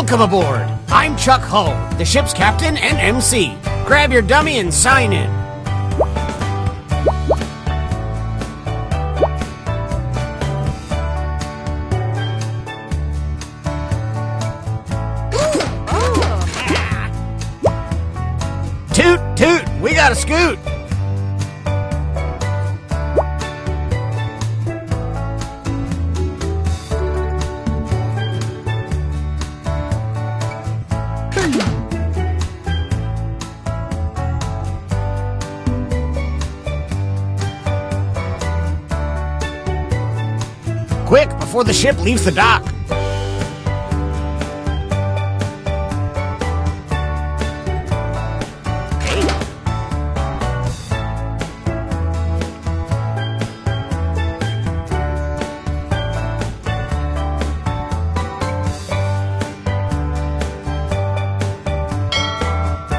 Welcome aboard! I'm Chuck Hull, the ship's captain and MC. Grab your dummy and sign in. Toot, toot, we got a scoot. Quick, before the ship leaves the dock.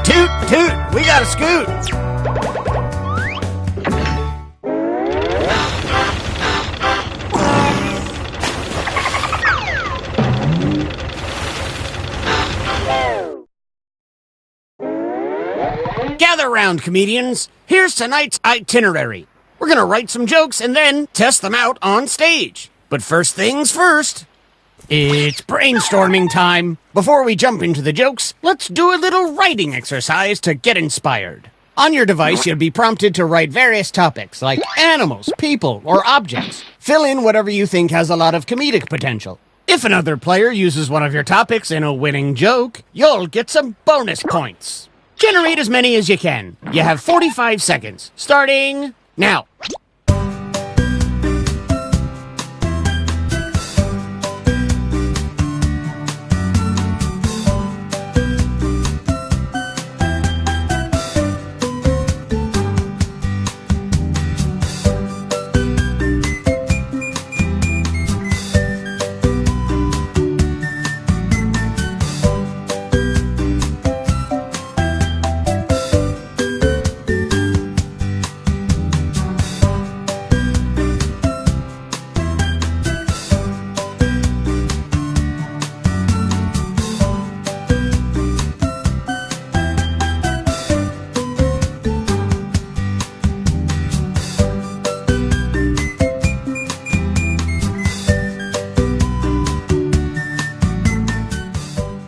Toot, toot, we got a scoot. Gather round, comedians. Here's tonight's itinerary. We're gonna write some jokes and then test them out on stage. But first things first, it's brainstorming time. Before we jump into the jokes, let's do a little writing exercise to get inspired. On your device, you'll be prompted to write various topics like animals, people, or objects. Fill in whatever you think has a lot of comedic potential. If another player uses one of your topics in a winning joke, you'll get some bonus points. Generate as many as you can. You have 45 seconds, starting now.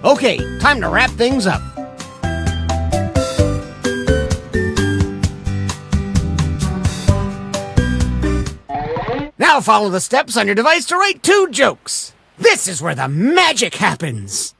Okay, time to wrap things up. Now follow the steps on your device to write 2 jokes. This is where the magic happens.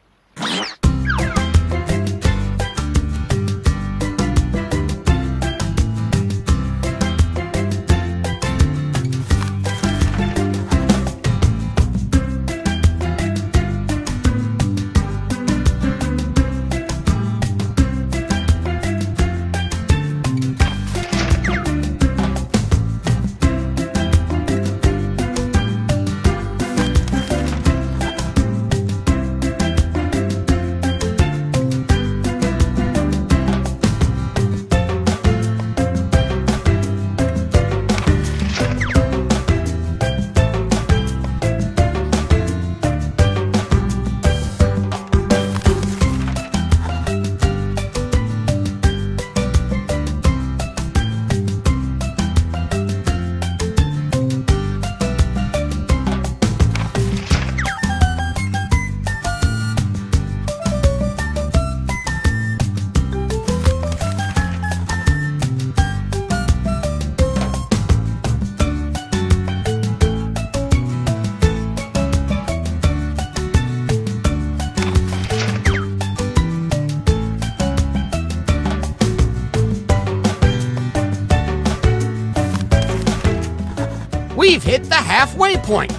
We've hit the halfway point.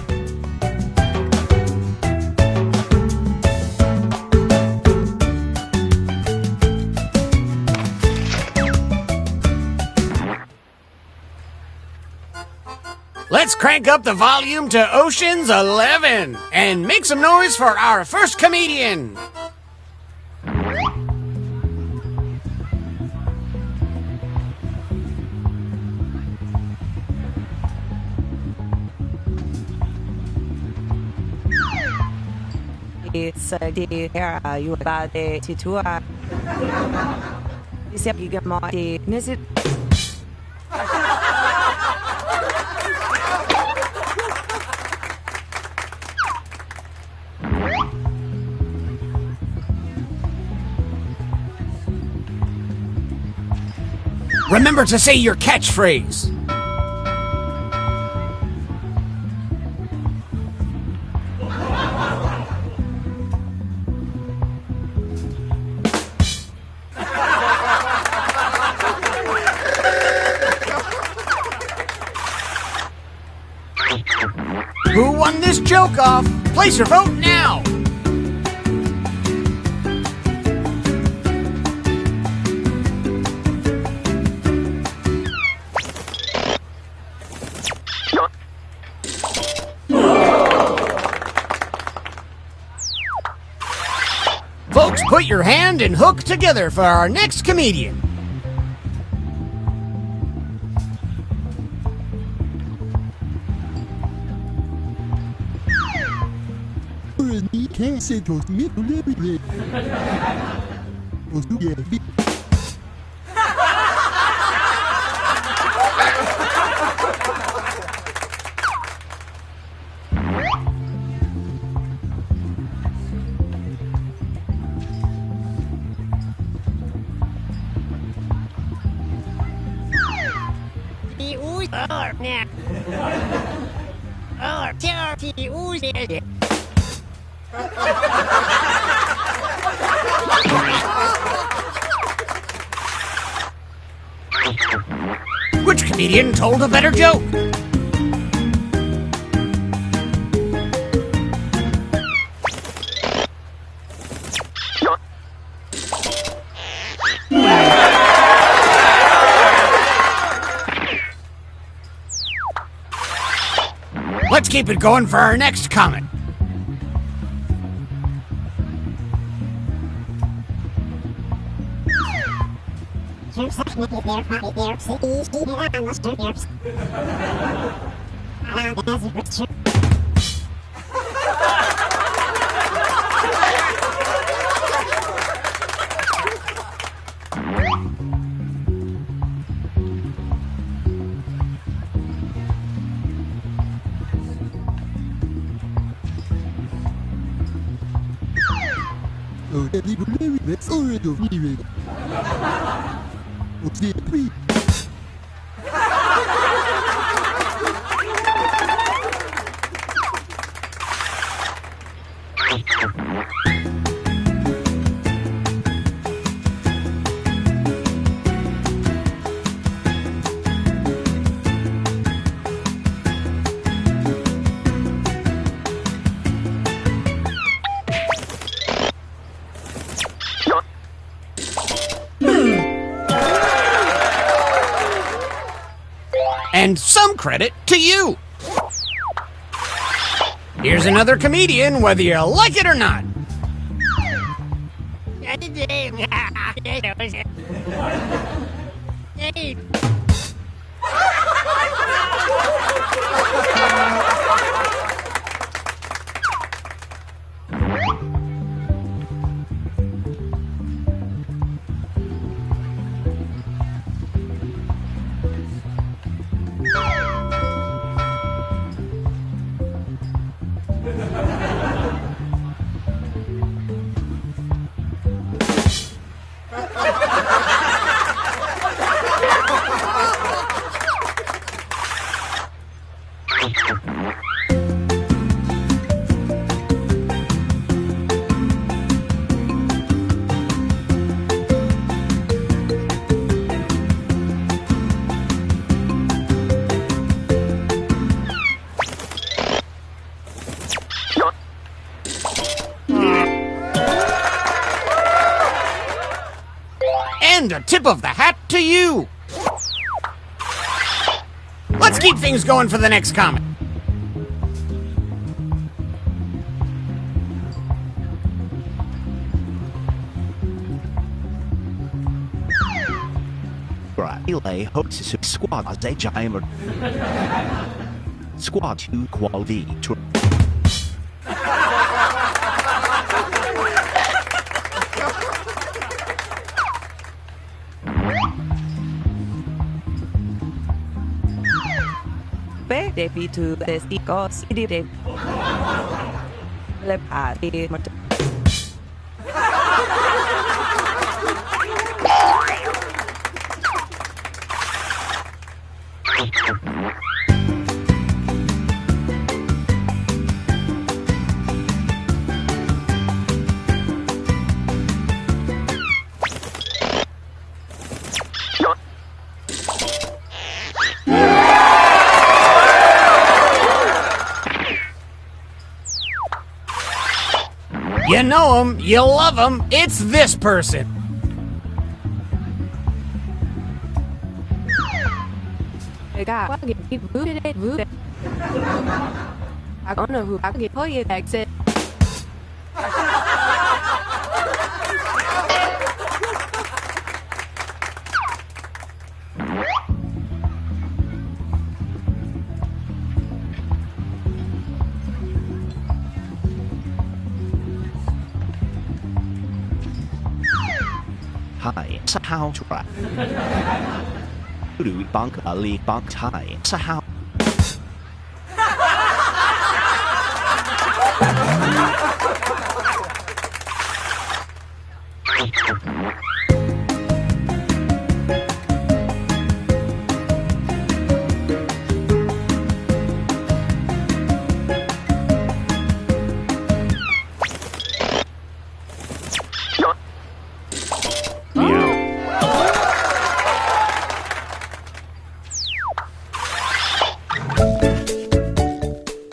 Let's crank up the volume to Ocean's 11 and make some noise for our first comedian. Remember to say your catchphrase. Who won this joke off? Place your vote now! Folks, put your hand and hook together for our next comedian. Which comedian told a better joke? Let's keep it going for our next comment. And some credit to you. Here's another comedian, whether you like it or not. And a tip of the hat to you. Let's keep things going for the next comment. Ilay hopes squad as a giant squad to quality to ve depi to the sticos idip le party You know him, you love him, it's this person. 내가 이 무대에 무대 아 어느 후 아기 거기에 exit Hi, sa how tra. Uru bunk ali bunk tie. Sa how.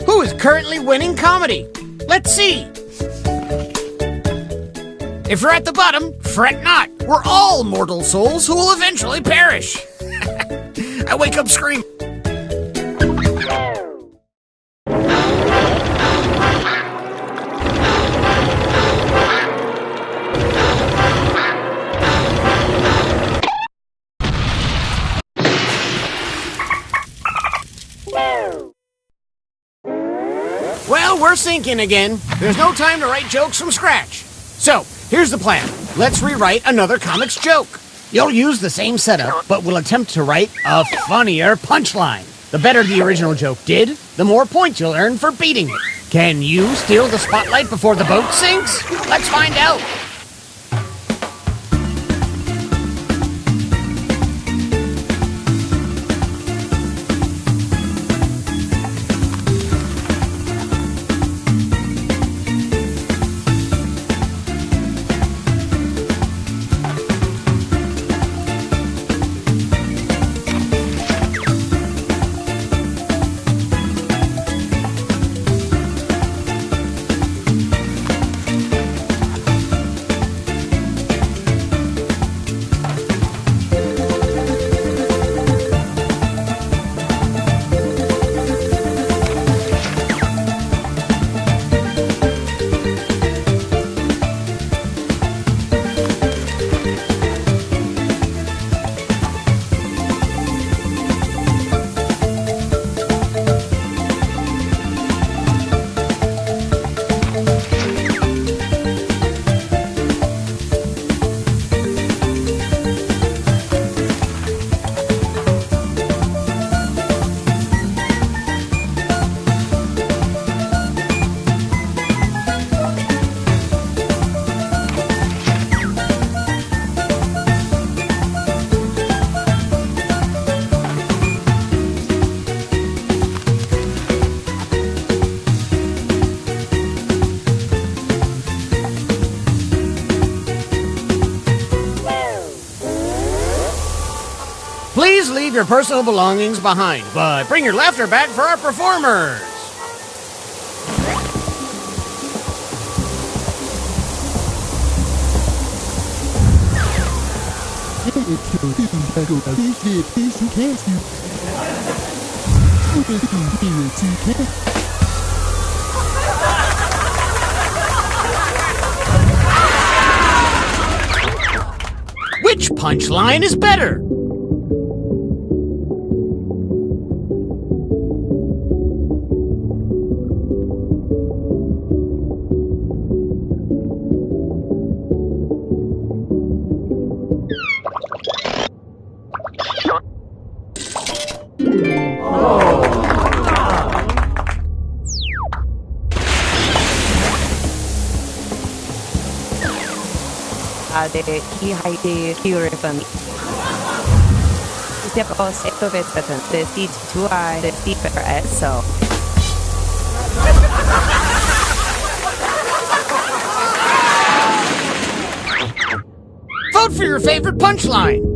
Who is currently winning comedy? Let's see. If you're at the bottom, fret not. We're all mortal souls who will eventually perish. I wake up screaming. Well, we're sinking again. There's no time to write jokes from scratch. So, here's the plan. Let's rewrite another comics joke. You'll use the same setup, but we'll attempt to write a funnier punchline. The better the original joke did, the more points you'll earn for beating it. Can you steal the spotlight before the boat sinks? Let's find out. Please leave your personal belongings behind, but bring your laughter back for our performers. Which punchline is better? de Hihaiti Purifan. Step all set of it, but the seed to I, the deeper as so. Vote for your favorite punchline.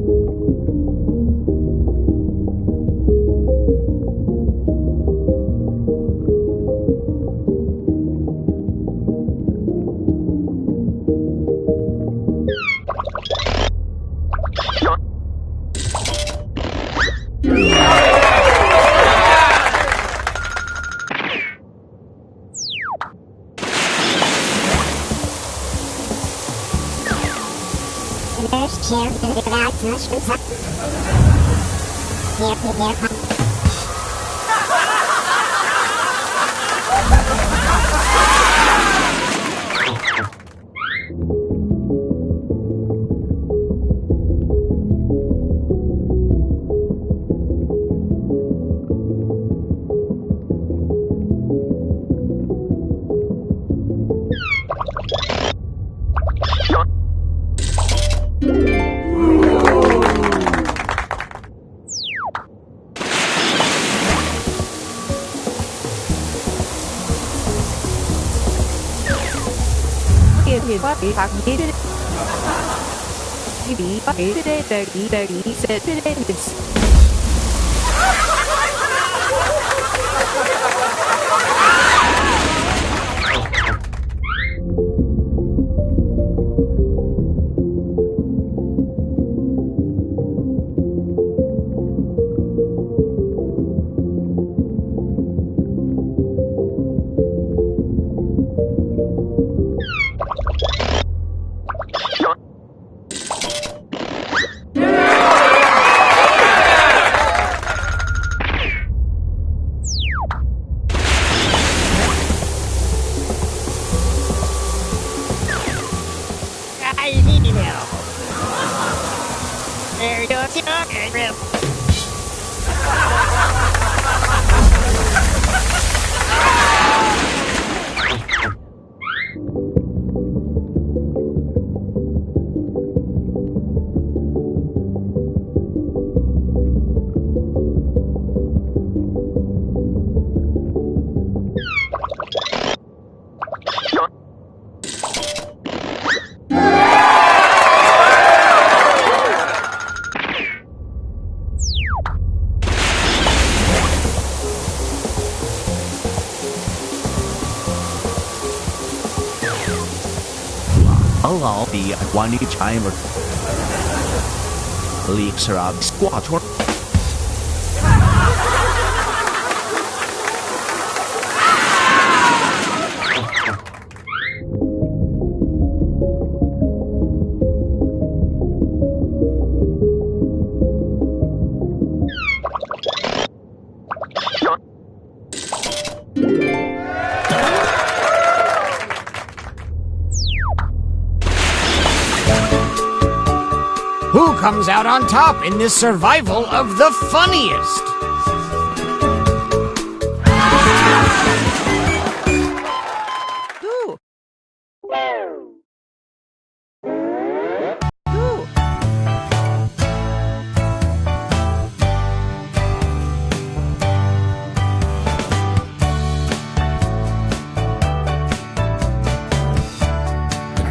Hello, the one timer. Leaks are out squatter. Who comes out on top in this survival of the funniest? Who?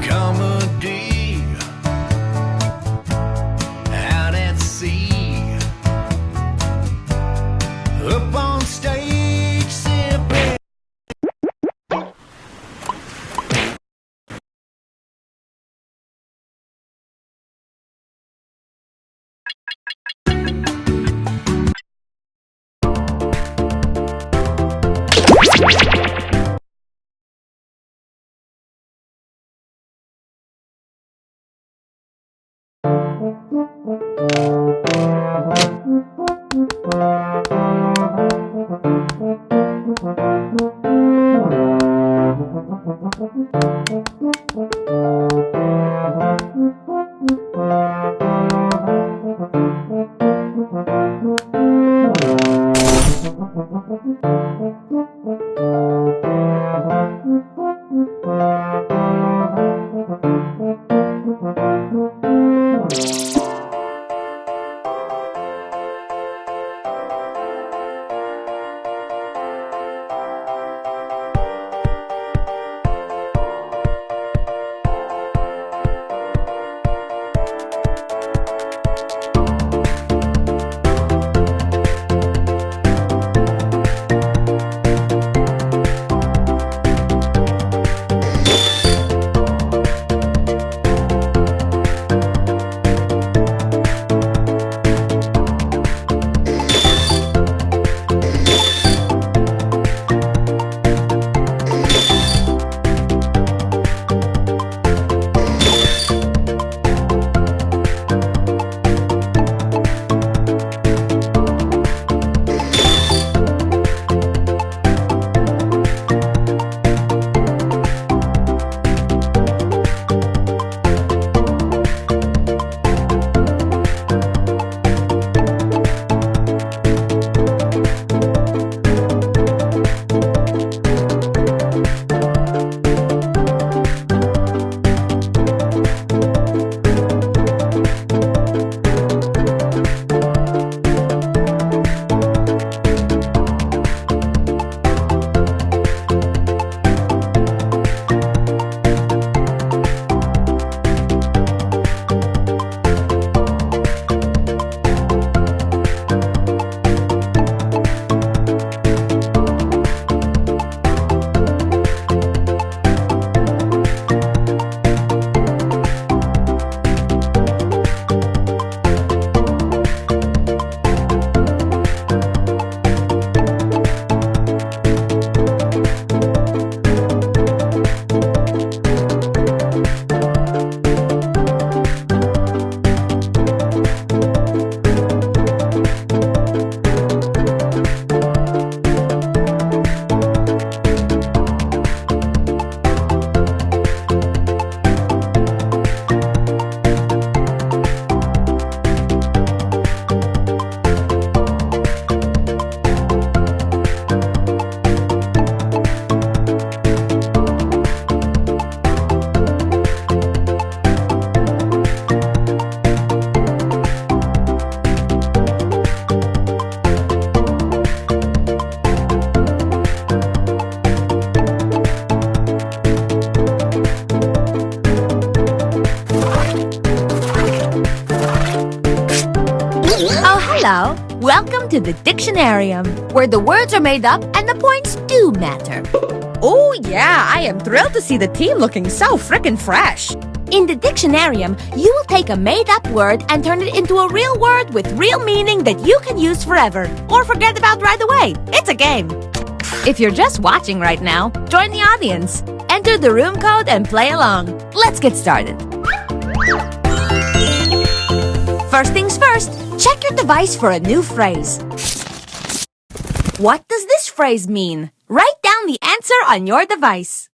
Comedy out at sea, up on stage sipping. Hello! Welcome to the Dictionarium, where the words are made up and the points do matter. Oh yeah, I am thrilled to see the team looking so frickin' fresh. In the Dictionarium, you will take a made-up word and turn it into a real word with real meaning that you can use forever, or forget about right away. It's a game. If you're just watching right now, join the audience. Enter the room code and play along. Let's get started. First things first, check your device for a new phrase. What does this phrase mean? Write down the answer on your device.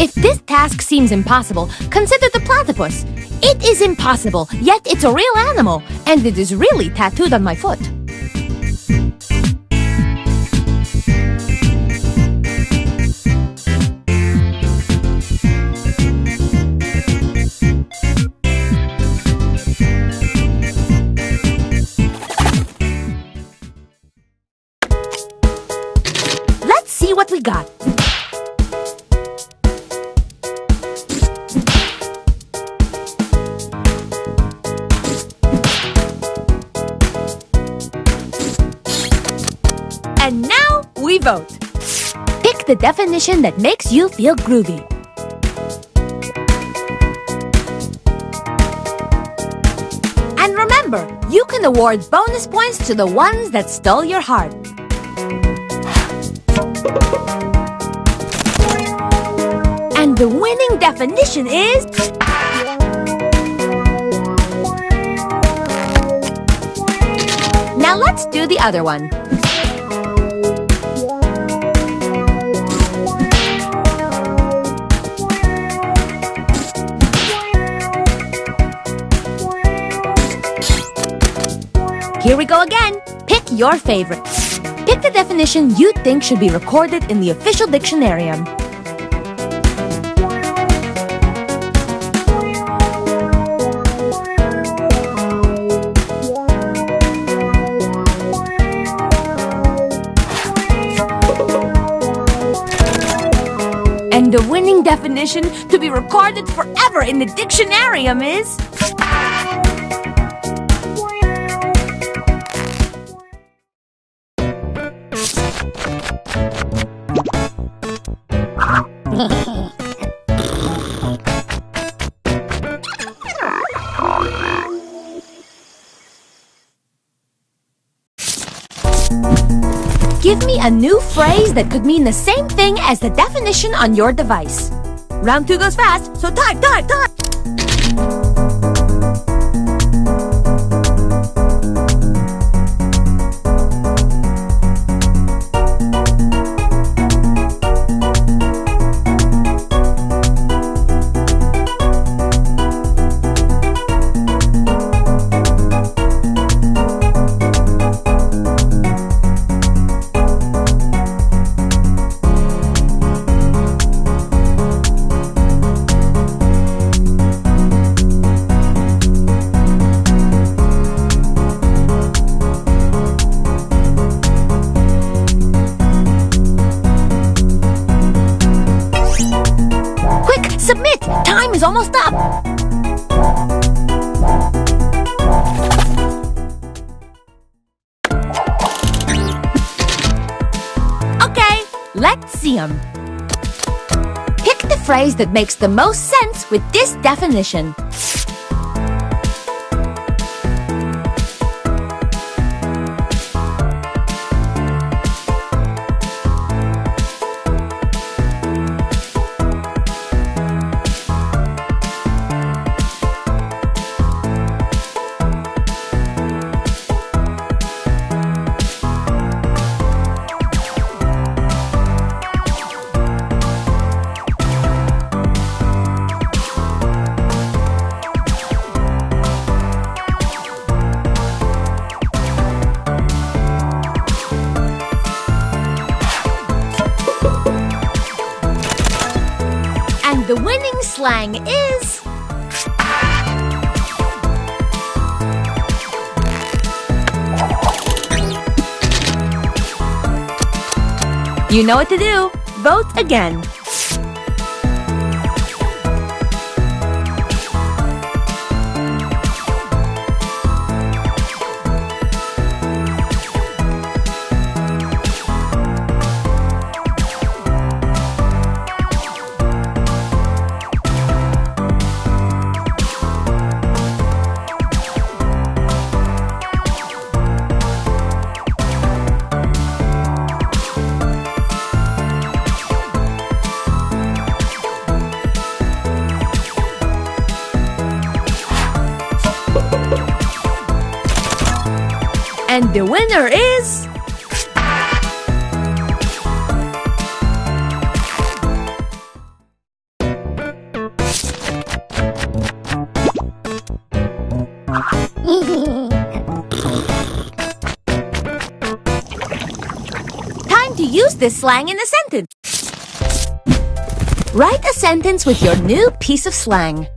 If this task seems impossible, consider the platypus. It is impossible, yet it's a real animal, and it is really tattooed on my foot. Let's see what we got. And now we vote. Pick the definition that makes you feel groovy. And remember, you can award bonus points to the ones that stole your heart. And the winning definition is... Now let's do the other one. Here we go again. Pick your favorite. Pick the definition you think should be recorded in the official Dictionarium. And the winning definition to be recorded forever in the Dictionarium is... Give me a new phrase that could mean the same thing as the definition on your device. Round 2 goes fast, so type! Submit! Time is almost up! Okay, let's see them. Pick the phrase that makes the most sense with this definition. And the winning slang is... You know what to do. Vote again. And the winner is... Time to use this slang in a sentence. Write a sentence with your new piece of slang.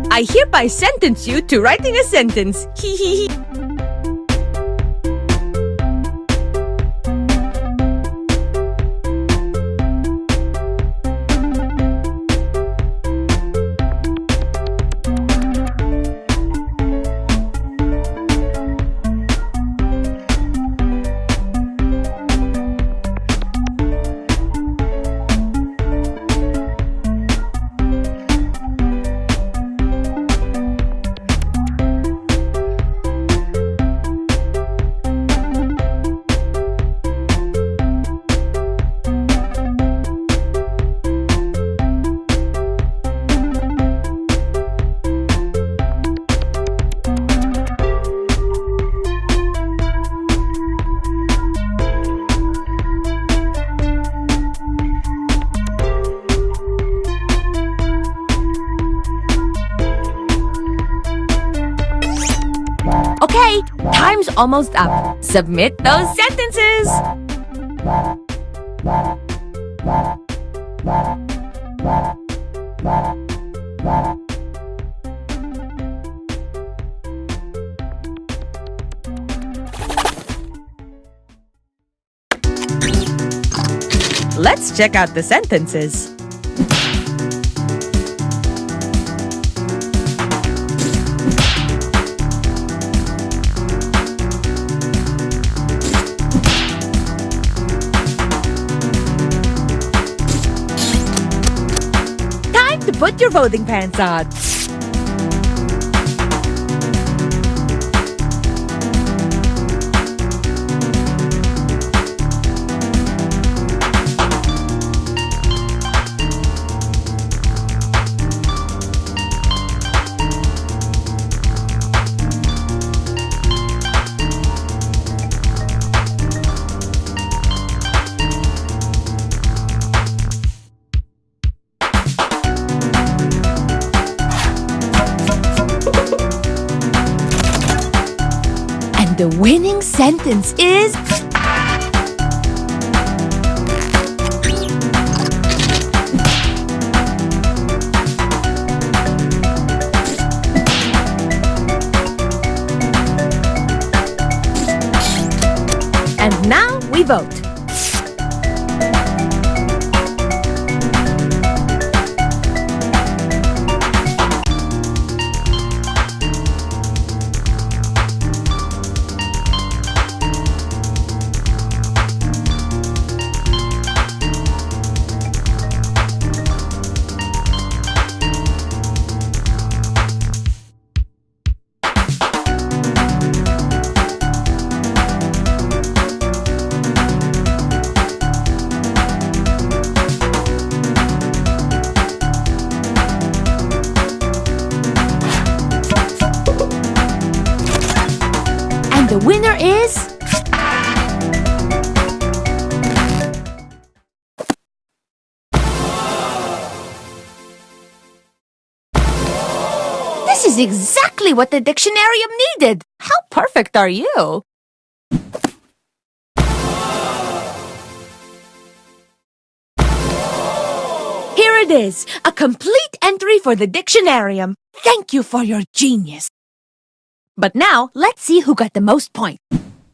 I hereby sentence you to writing a sentence. Hee hee hee. Okay, time's almost up. Submit those sentences. Let's check out the sentences. Time to put your voting pants on. The winning sentence is... And now we vote. The winner is... This is exactly what the dictionarium needed. How perfect are you? Here it is, a complete entry for the dictionarium. Thank you for your genius. But now, let's see who got the most points.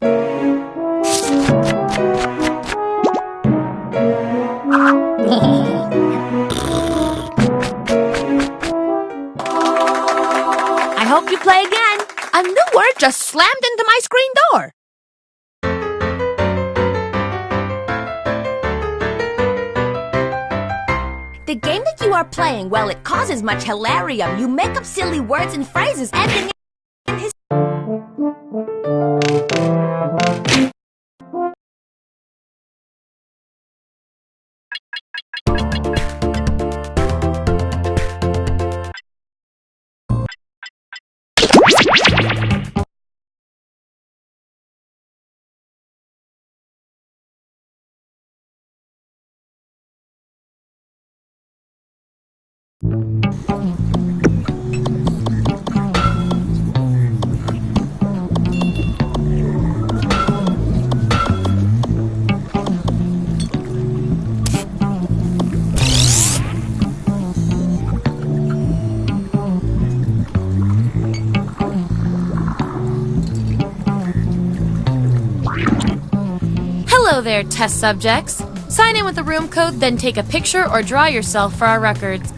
I hope you play again. A new word just slammed into my screen door. The game that you are playing, well, it causes much hilarium. You make up silly words and phrases ending in his... Hello there, test subjects. Sign in with the room code, then take a picture or draw yourself for our records.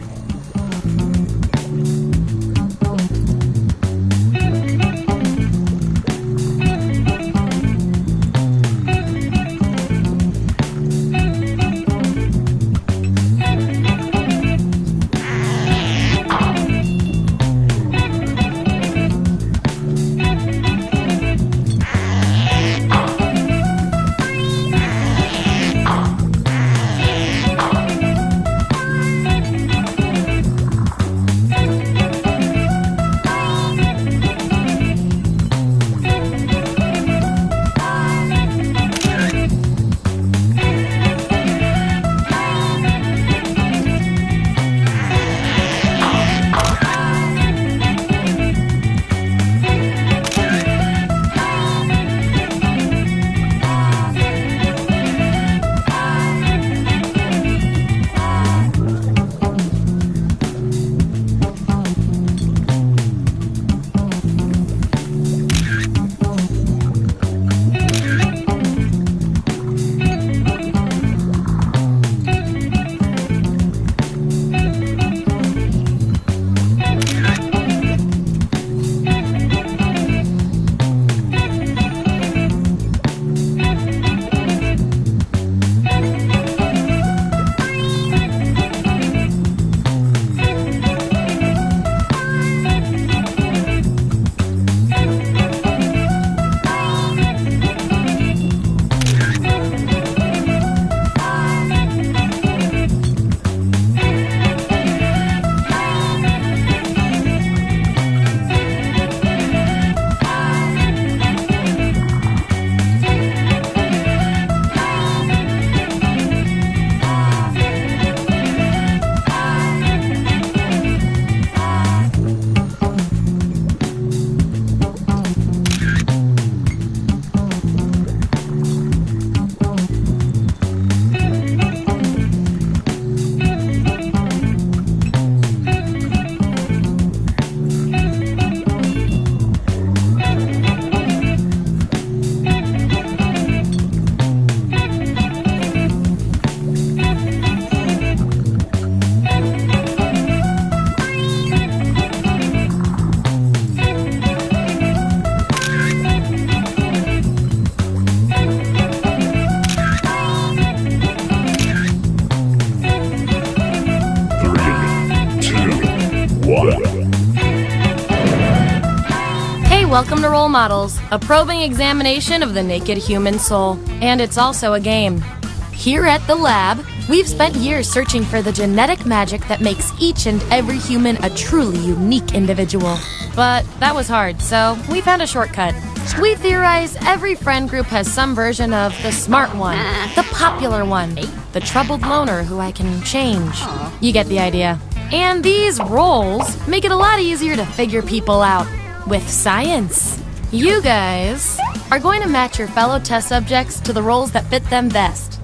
Welcome to Role Models, a probing examination of the naked human soul. And it's also a game. Here at the lab, we've spent years searching for the genetic magic that makes each and every human a truly unique individual. But that was hard, so we found a shortcut. We theorize every friend group has some version of the smart one, the popular one, the troubled loner who I can change. You get the idea. And these roles make it a lot easier to figure people out. With science. You guys are going to match your fellow test subjects to the roles that fit them best.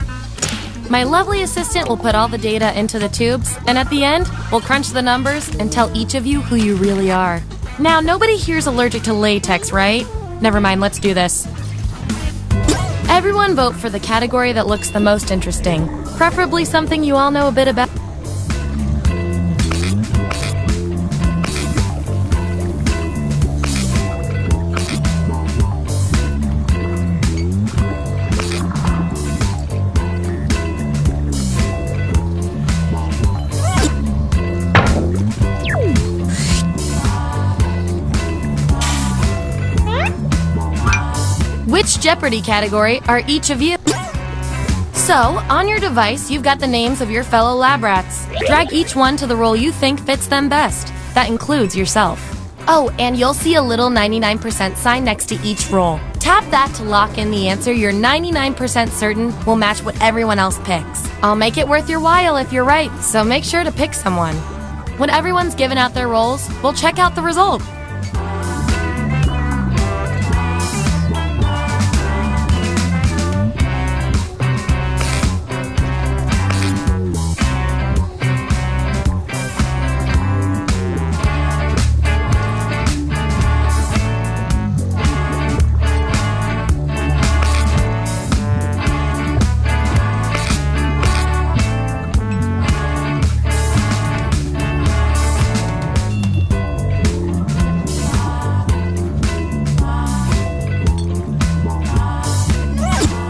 My lovely assistant will put all the data into the tubes, and at the end, we'll crunch the numbers and tell each of you who you really are. Now, nobody here's allergic to latex, right? Never mind, let's do this. Everyone vote for the category that looks the most interesting, preferably something you all know a bit about. Which Jeopardy category are each of you? So, on your device, you've got the names of your fellow lab rats. Drag each one to the role you think fits them best. That includes yourself. Oh, and you'll see a little 99% sign next to each role. Tap that to lock in the answer you're 99% certain will match what everyone else picks. I'll make it worth your while if you're right, so make sure to pick someone. When everyone's given out their roles, we'll check out the result.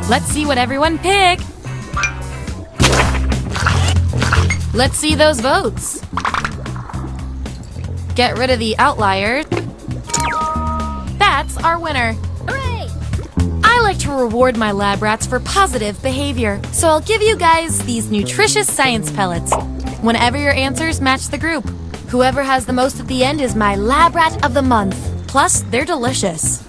Let's see what everyone picked. Let's see those votes. Get rid of the outliers. That's our winner. Hooray! I like to reward my lab rats for positive behavior, so I'll give you guys these nutritious science pellets whenever your answers match the group. Whoever has the most at the end is my lab rat of the month. Plus, they're delicious.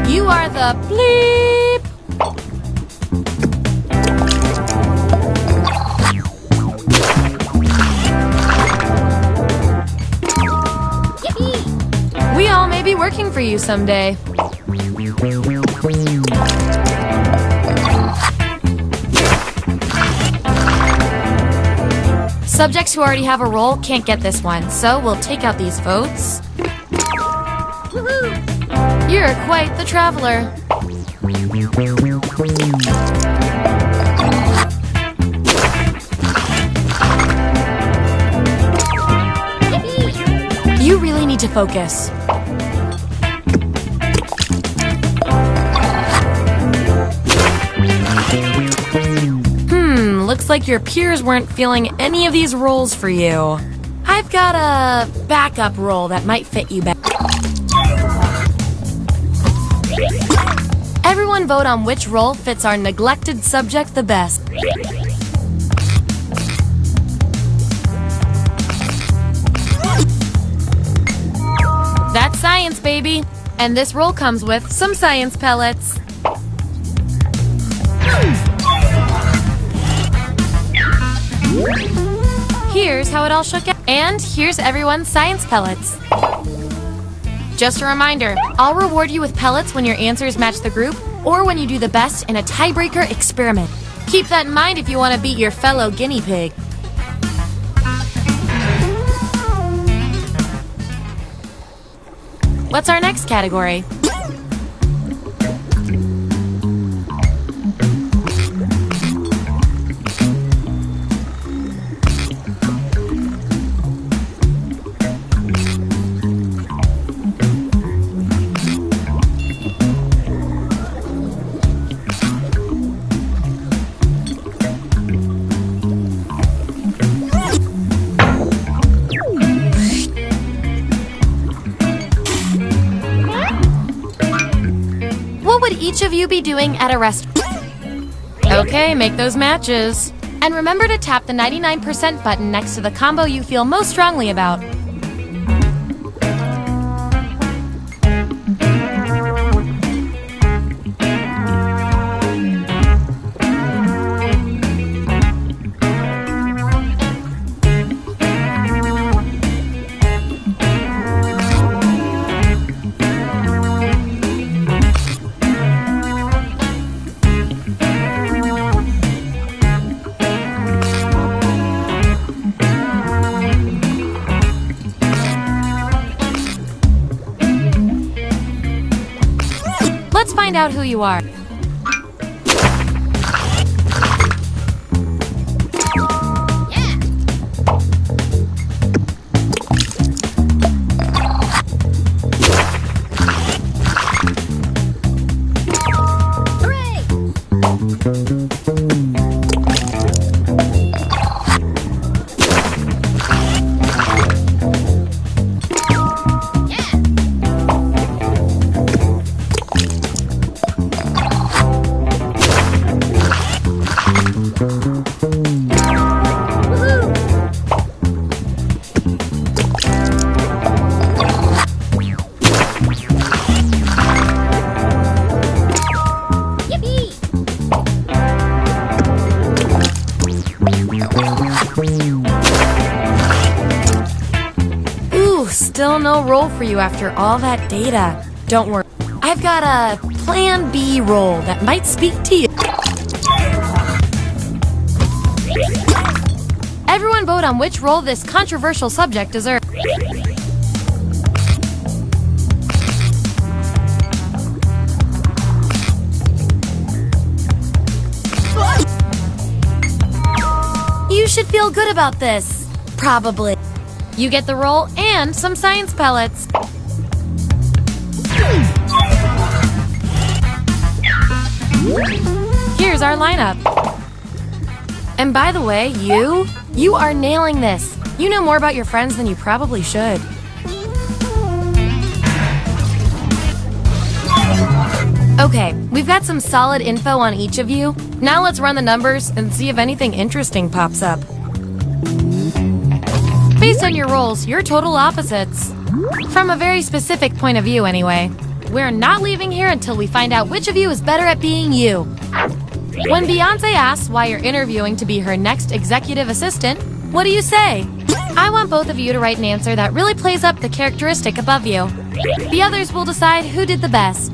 You are the bleep. Yippee! We all may be working for you someday. Subjects who already have a role can't get this one, so we'll take out these votes. Woohoo! You're quite the traveler. You really need to focus. Looks like your peers weren't feeling any of these roles for you. I've got a backup role that might fit you better. Everyone vote on which role fits our neglected subject the best. That's science, baby. And this role comes with some science pellets. Here's how it all shook out. And here's everyone's science pellets. Just a reminder, I'll reward you with pellets when your answers match the group or when you do the best in a tiebreaker experiment. Keep that in mind if you want to beat your fellow guinea pig. What's our next category? Each of you be doing at a restaurant. Okay, make those matches. And remember to tap the 99% button next to the combo you feel most strongly about. find out who you are. Still no role for you after all that data. Don't worry. I've got a Plan B role that might speak to you. Everyone vote on which role this controversial subject deserves. You should feel good about this. Probably. You get the role and some science pellets. Here's our lineup. And by the way, you are nailing this. You know more about your friends than you probably should. Okay, we've got some solid info on each of you. Now let's run the numbers and see if anything interesting pops up. Based on your roles, you're total opposites. From a very specific point of view, anyway. We're not leaving here until we find out which of you is better at being you. When Beyonce asks why you're interviewing to be her next executive assistant, what do you say? I want both of you to write an answer that really plays up the characteristic above you. The others will decide who did the best.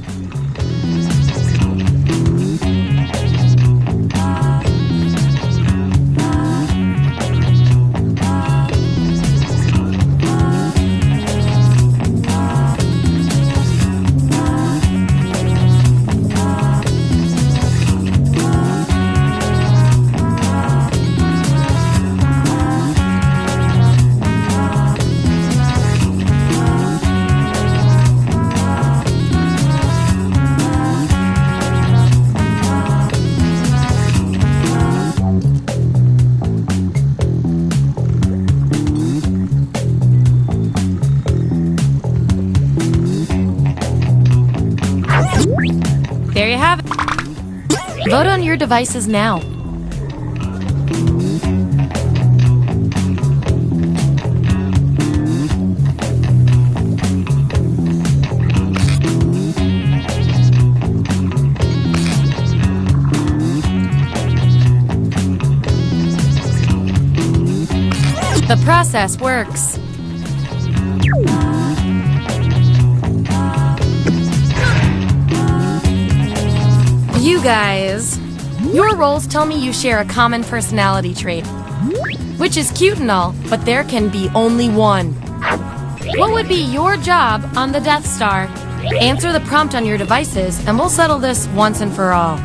There you have it. Vote on your devices now. The process works. You guys, your roles tell me you share a common personality trait, which is cute and all, but there can be only one. What would be your job on the Death Star? Answer the prompt on your devices, and we'll settle this once and for all.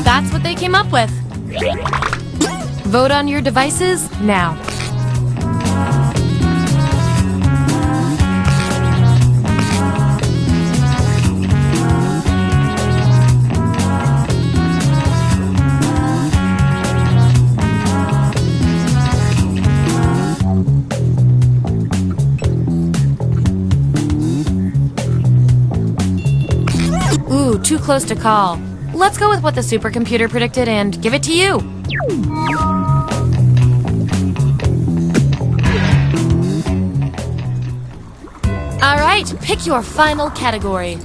That's what they came up with. Vote on your devices now. too close to call. Let's go with what the supercomputer predicted and give it to you. All right, pick your final category.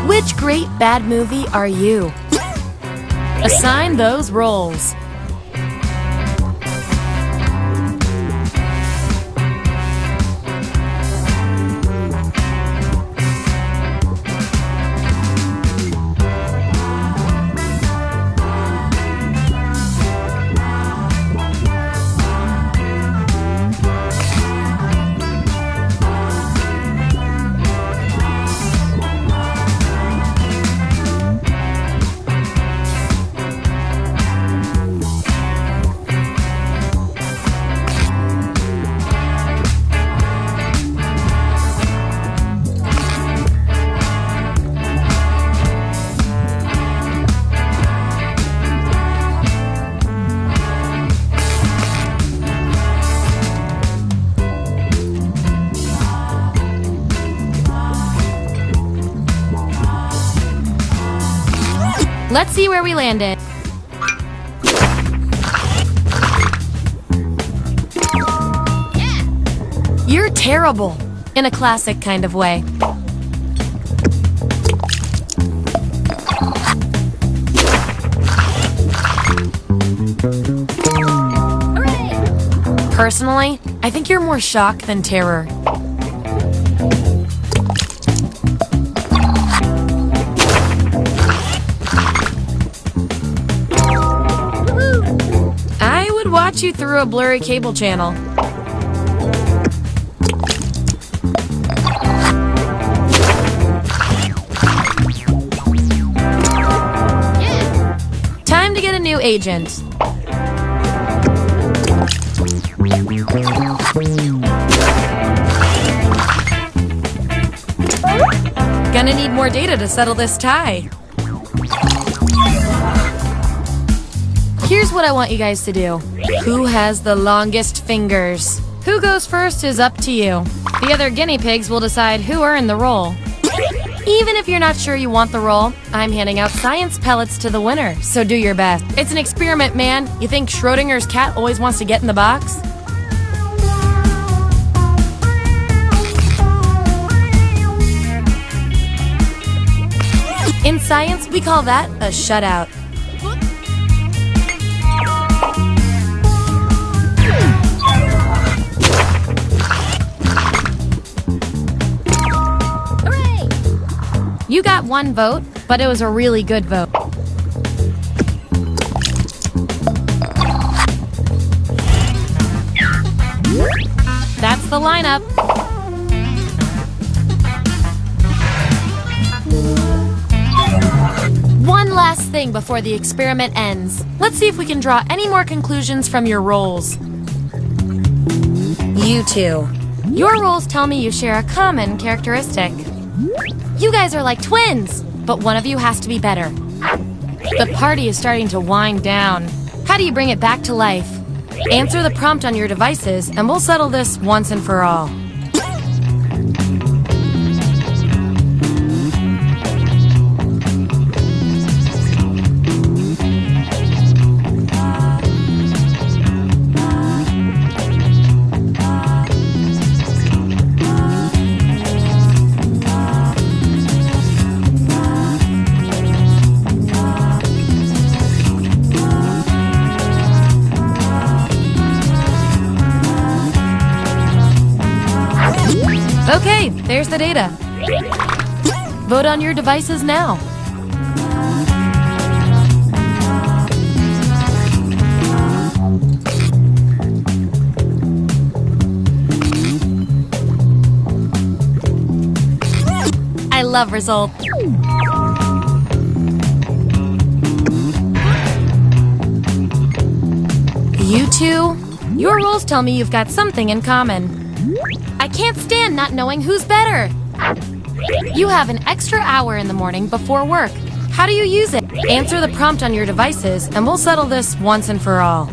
Which great bad movie are you? Assign those roles. Let's see where we landed. You're terrible, in a classic kind of way. Personally, I think you're more shock than terror. I would watch you through a blurry cable channel. Time to get a new agent. Gonna need more data to settle this tie. Here's what I want you guys to do. Who has the longest fingers? Who goes first is up to you. The other guinea pigs will decide who earned the role. Even if you're not sure you want the role, I'm handing out science pellets to the winner, so do your best. It's an experiment, man. You think Schrodinger's cat always wants to get in the box? In science, we call that a shutout. You got one vote, but it was a really good vote. That's the lineup. One last thing before the experiment ends. Let's see if we can draw any more conclusions from your roles. You two. Your roles tell me you share a common characteristic. You guys are like twins, but one of you has to be better. The party is starting to wind down. How do you bring it back to life? Answer the prompt on your devices, and we'll settle this once and for all. Okay, there's the data. Vote on your devices now. love results. You two? Your roles tell me you've got something in common. I can't stand not knowing who's better. You have an extra hour in the morning before work. How do you use it? Answer the prompt on your devices, and we'll settle this once and for all.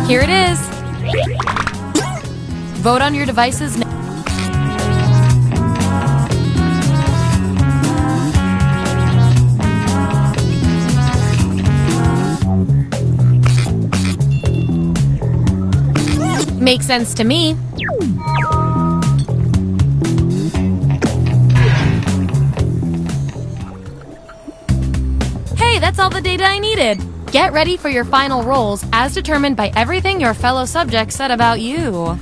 Here it is. Vote on your devices now. Makes sense to me. Hey, that's all the data I needed. Get ready for your final rolls as determined by everything your fellow subjects said about you.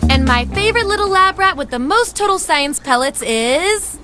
And my favorite little lab rat with the most total science pellets is...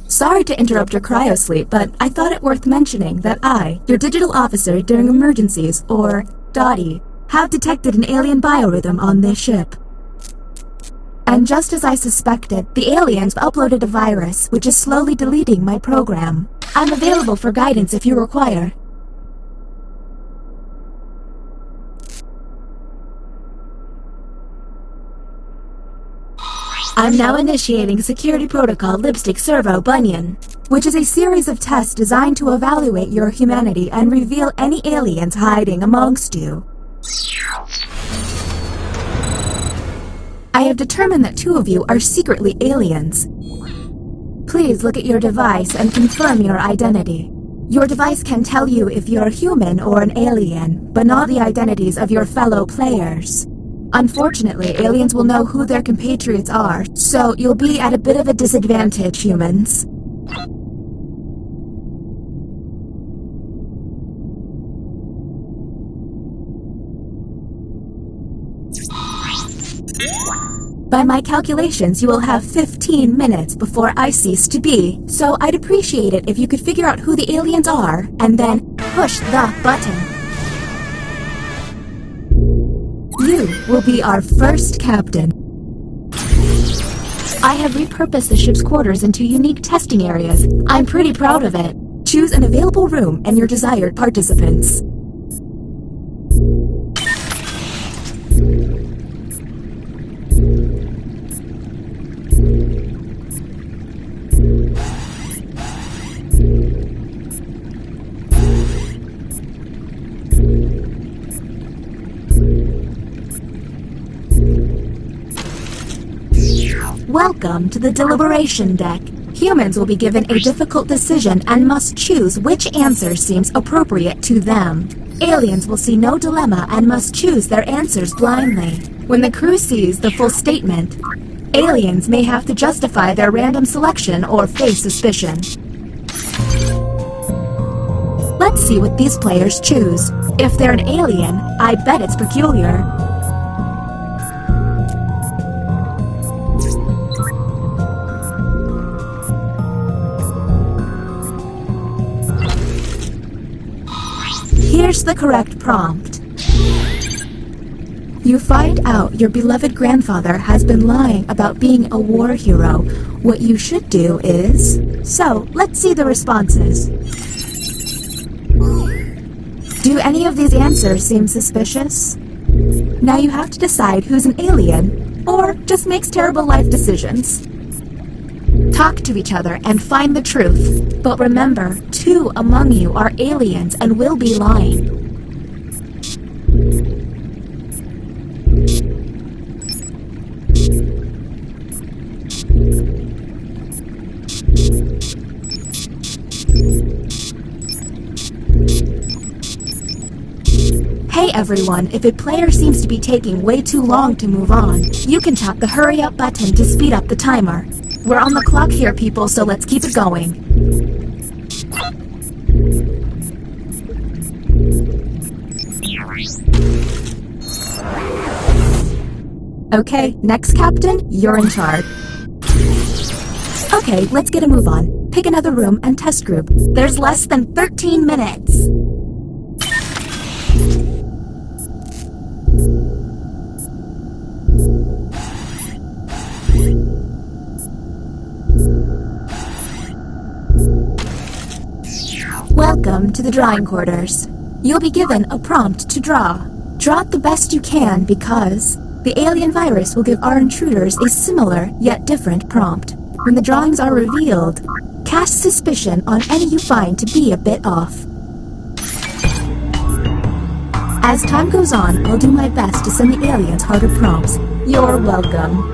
Sorry to interrupt your cryosleep, but I thought it worth mentioning that I, your digital officer during emergencies, or Dottie, have detected an alien biorhythm on this ship. And just as I suspected, the aliens uploaded a virus which is slowly deleting my program. I'm available for guidance if you require. I'm now initiating Security Protocol Lipstick Servo Bunyan, which is a series of tests designed to evaluate your humanity and reveal any aliens hiding amongst you. I have determined that 2 of you are secretly aliens. Please look at your device and confirm your identity. Your device can tell you if you're a human or an alien, but not the identities of your fellow players. Unfortunately, aliens will know who their compatriots are, so you'll be at a bit of a disadvantage, humans. By my calculations, you will have 15 minutes before I cease to be, so I'd appreciate it if you could figure out who the aliens are, and then push the button. You will be our first captain. I have repurposed the ship's quarters into unique testing areas. I'm pretty proud of it. Choose an available room and your desired participants. Welcome to the deliberation deck. Humans will be given a difficult decision and must choose which answer seems appropriate to them. Aliens will see no dilemma and must choose their answers blindly. When the crew sees the full statement, aliens may have to justify their random selection or face suspicion. Let's see what these players choose. If they're an alien, I bet it's peculiar. Here's the correct prompt. You find out your beloved grandfather has been lying about being a war hero. What you should do is... So, let's see the responses. Do any of these answers seem suspicious? Now you have to decide who's an alien, or just makes terrible life decisions. Talk to each other and find the truth. But remember, 2 among you are aliens and will be lying. Hey everyone, if a player seems to be taking way too long to move on, you can tap the hurry up button to speed up the timer. We're on the clock here, people, so let's keep it going. Okay, next captain, you're in charge. Okay, let's get a move on. Pick another room and test group. There's less than 13 minutes. Welcome to the drawing quarters. You'll be given a prompt to draw. Draw it the best you can because the alien virus will give our intruders a similar yet different prompt. When the drawings are revealed, cast suspicion on any you find to be a bit off. As time goes on, I'll do my best to send the aliens harder prompts. You're welcome.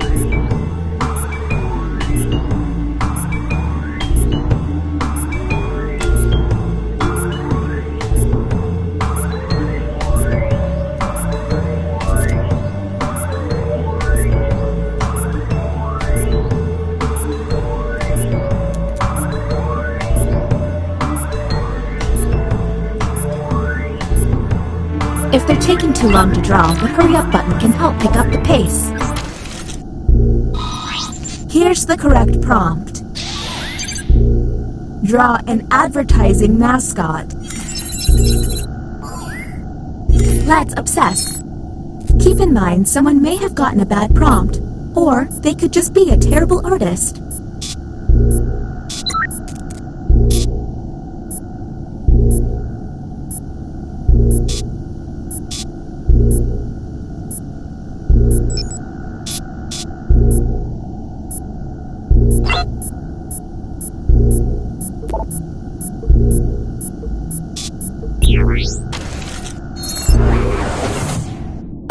If they're taking too long to draw, the hurry up button can help pick up the pace. Here's the correct prompt. Draw an advertising mascot. Let's obsess. Keep in mind, someone may have gotten a bad prompt, or they could just be a terrible artist.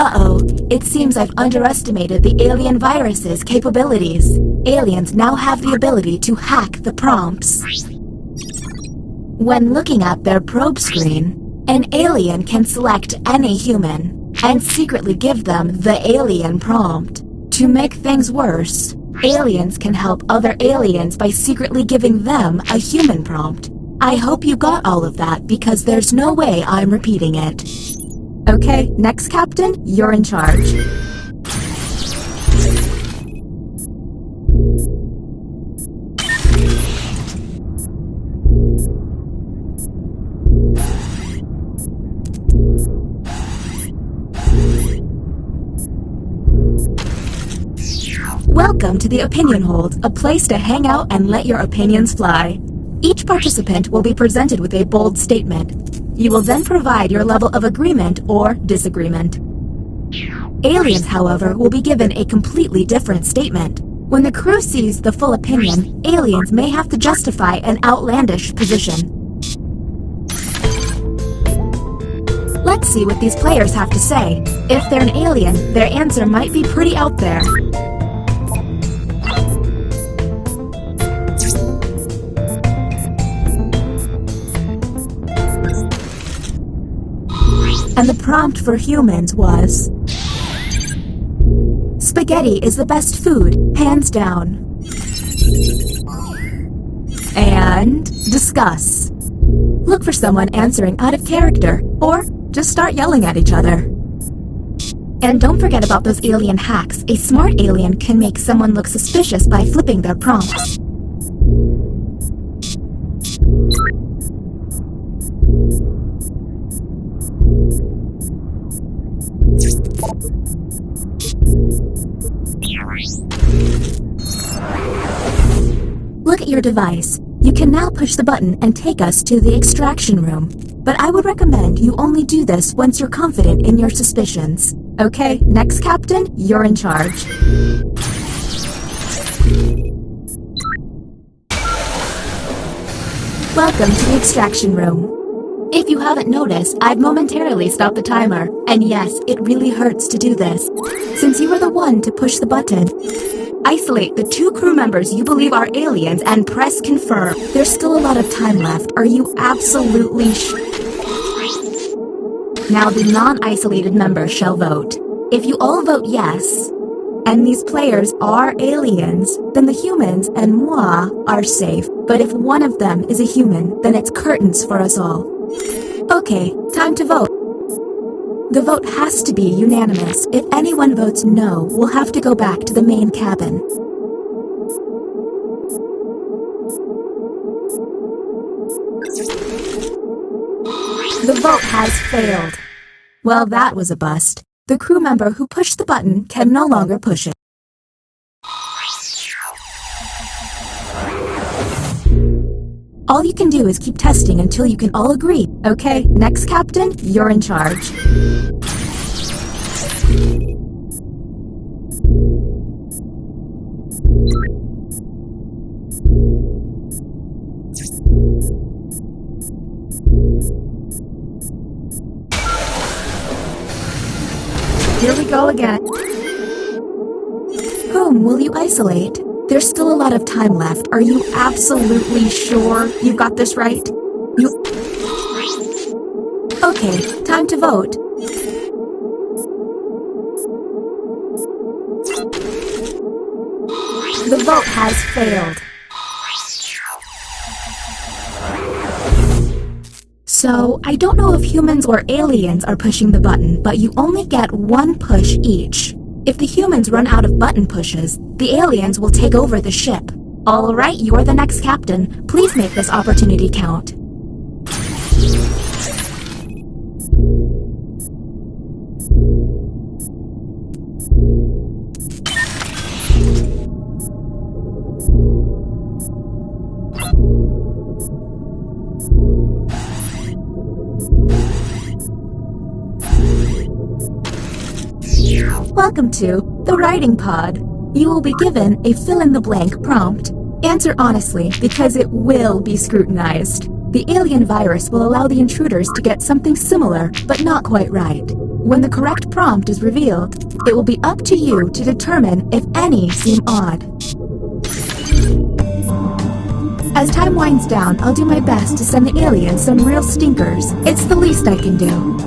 Uh-oh, it seems I've underestimated the alien virus's capabilities. Aliens now have the ability to hack the prompts. When looking at their probe screen, an alien can select any human and secretly give them the alien prompt. To make things worse, aliens can help other aliens by secretly giving them a human prompt. I hope you got all of that because there's no way I'm repeating it. Okay, next Captain, you're in charge. Welcome to the Opinion Hold, a place to hang out and let your opinions fly. Each participant will be presented with a bold statement. You will then provide your level of agreement or disagreement. Aliens, however, will be given a completely different statement. When the crew sees the full opinion, aliens may have to justify an outlandish position. Let's see what these players have to say. If they're an alien, their answer might be pretty out there. And the prompt for humans was: spaghetti is the best food, hands down. And discuss. Look for someone answering out of character, or just start yelling at each other. And don't forget about those alien hacks. A smart alien can make someone look suspicious by flipping their prompts. Look at your device. You can now push the button and take us to the extraction room. But I would recommend you only do this once you're confident in your suspicions. Okay, next Captain, you're in charge. Welcome to the extraction room. If you haven't noticed, I've momentarily stopped the timer. And yes, it really hurts to do this. Since you were the one to push the button, isolate the 2 crew members you believe are aliens and press confirm. There's still a lot of time left. Are you absolutely Now the non-isolated members shall vote. If you all vote yes, and these players are aliens, then the humans and moi are safe. But if one of them is a human, then it's curtains for us all. Okay, time to vote. The vote has to be unanimous. If anyone votes no, we'll have to go back to the main cabin. The vote has failed. Well, that was a bust. The crew member who pushed the button can no longer push it. All you can do is keep testing until you can all agree. Okay, next Captain, you're in charge. Here we go again. Whom will you isolate? There's still a lot of time left. Are you absolutely sure you got this right? Okay, time to vote. The vote has failed. So, I don't know if humans or aliens are pushing the button, but you only get 1 push each. If the humans run out of button pushes, the aliens will take over the ship. Alright, you are the next captain. Please make this opportunity count. Welcome to the Writing Pod. You will be given a fill-in-the-blank prompt. Answer honestly, because it will be scrutinized. The alien virus will allow the intruders to get something similar, but not quite right. When the correct prompt is revealed, it will be up to you to determine if any seem odd. As time winds down, I'll do my best to send the aliens some real stinkers. It's the least I can do.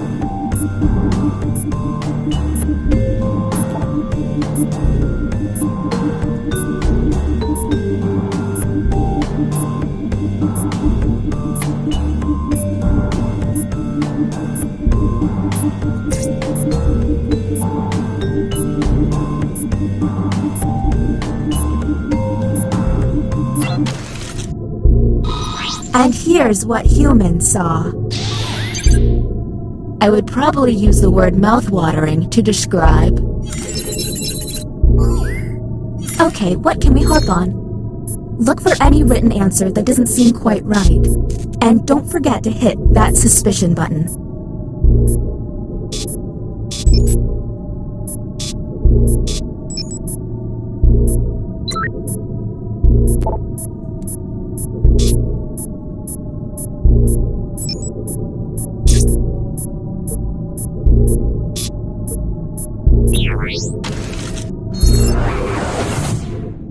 And here's what humans saw. I would probably use the word mouth-watering to describe. Okay, what can we harp on? Look for any written answer that doesn't seem quite right. And don't forget to hit that suspicion button.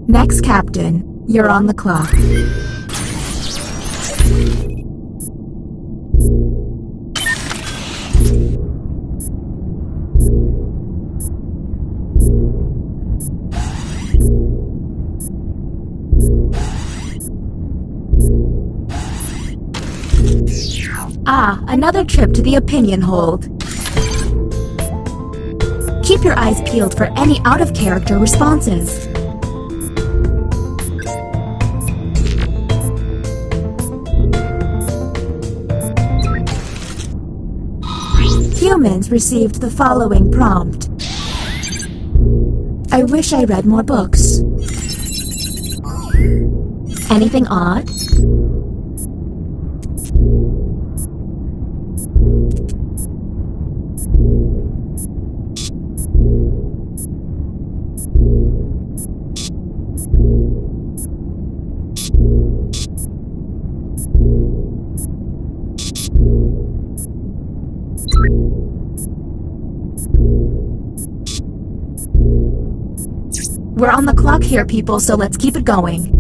Next, Captain, you're on the clock. Ah, another trip to the opinion hold. Keep your eyes peeled for any out-of-character responses. Humans received the following prompt. I wish I read more books. Anything odd? We're on the clock here, people, so let's keep it going.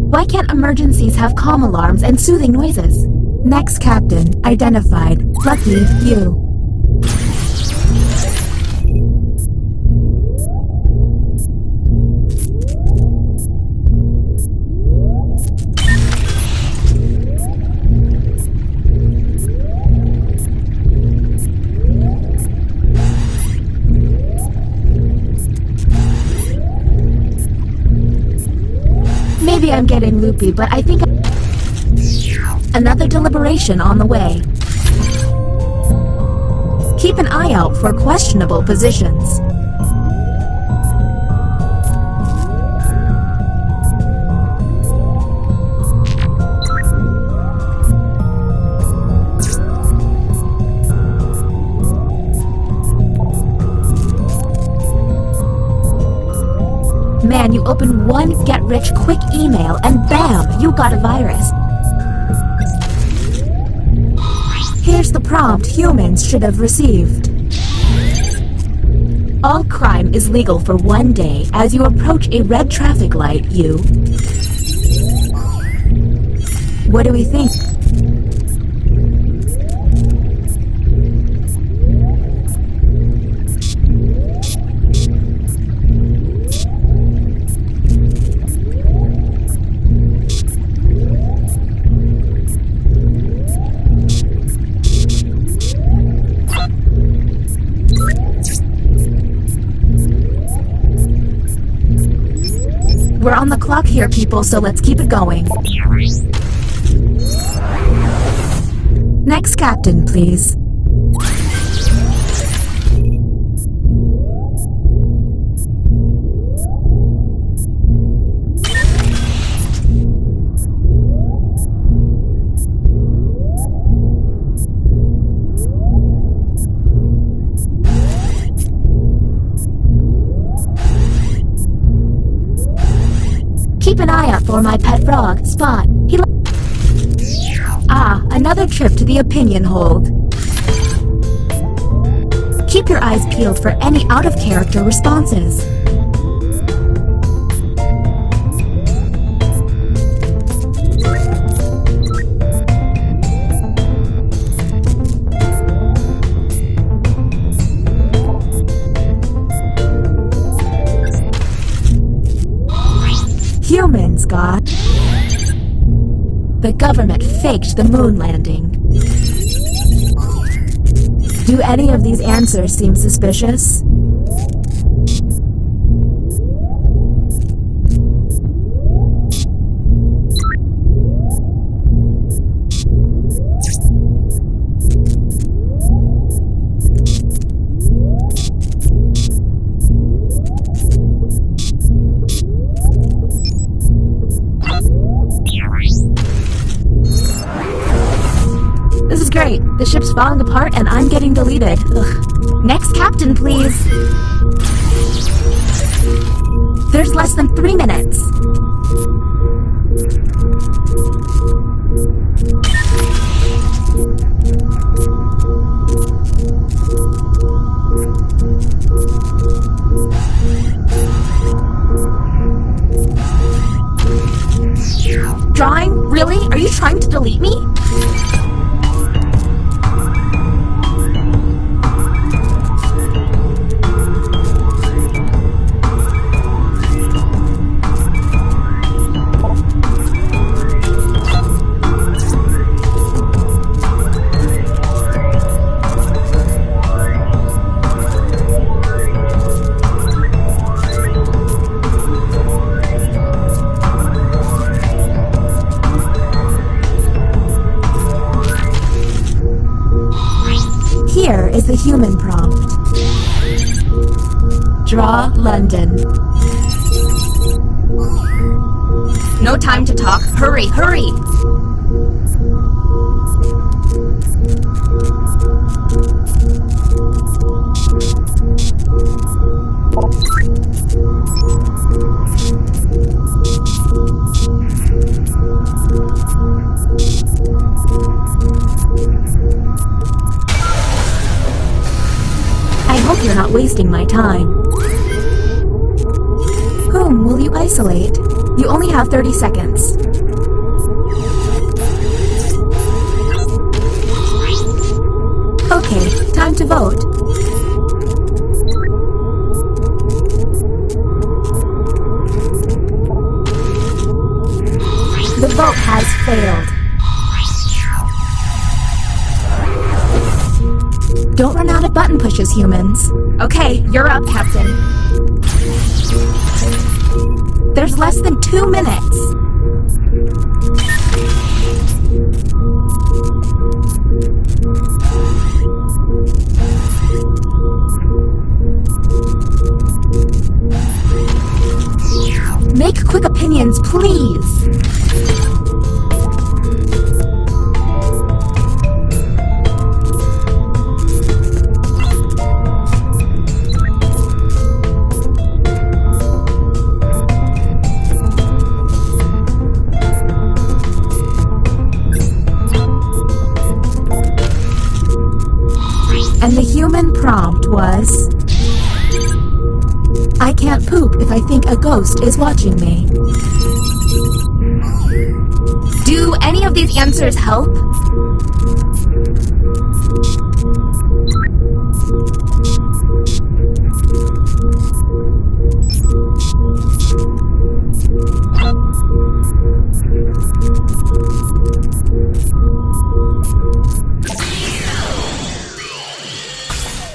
Why can't emergencies have calm alarms and soothing noises? Next, Captain, identified. Lucky you. Maybe I'm getting loopy, but I think another deliberation on the way. Keep an eye out for questionable positions. Man, you open one get-rich-quick email and bam, you got a virus. Here's the prompt humans should have received. All crime is legal for 1 day. As you approach a red traffic light, you... What do we think? We're on the clock here, people, so let's keep it going. Next, Captain, please. Keep an eye out for my pet frog, Spot. Another trip to the opinion hold. Keep your eyes peeled for any out-of-character responses. Humans got... The government faked the moon landing. Do any of these answers seem suspicious? This is great. The ship's falling apart and I'm getting deleted. Ugh. Next captain, please. There's less than 3 minutes. Drawing? Really? Are you trying to delete me? Here is the human prompt. Draw London. No time to talk. Hurry, hurry! I hope you're not wasting my time. Whom will you isolate? You only have 30 seconds. Okay, time to vote. The vote has failed. Don't run out of button pushes, humans. Okay, you're up, Captain. There's less than 2 minutes. Make quick opinions, please. And the human prompt was... I can't poop if I think a ghost is watching me. Do any of these answers help?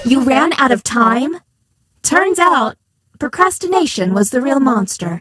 You ran out of time? Turns out, procrastination was the real monster.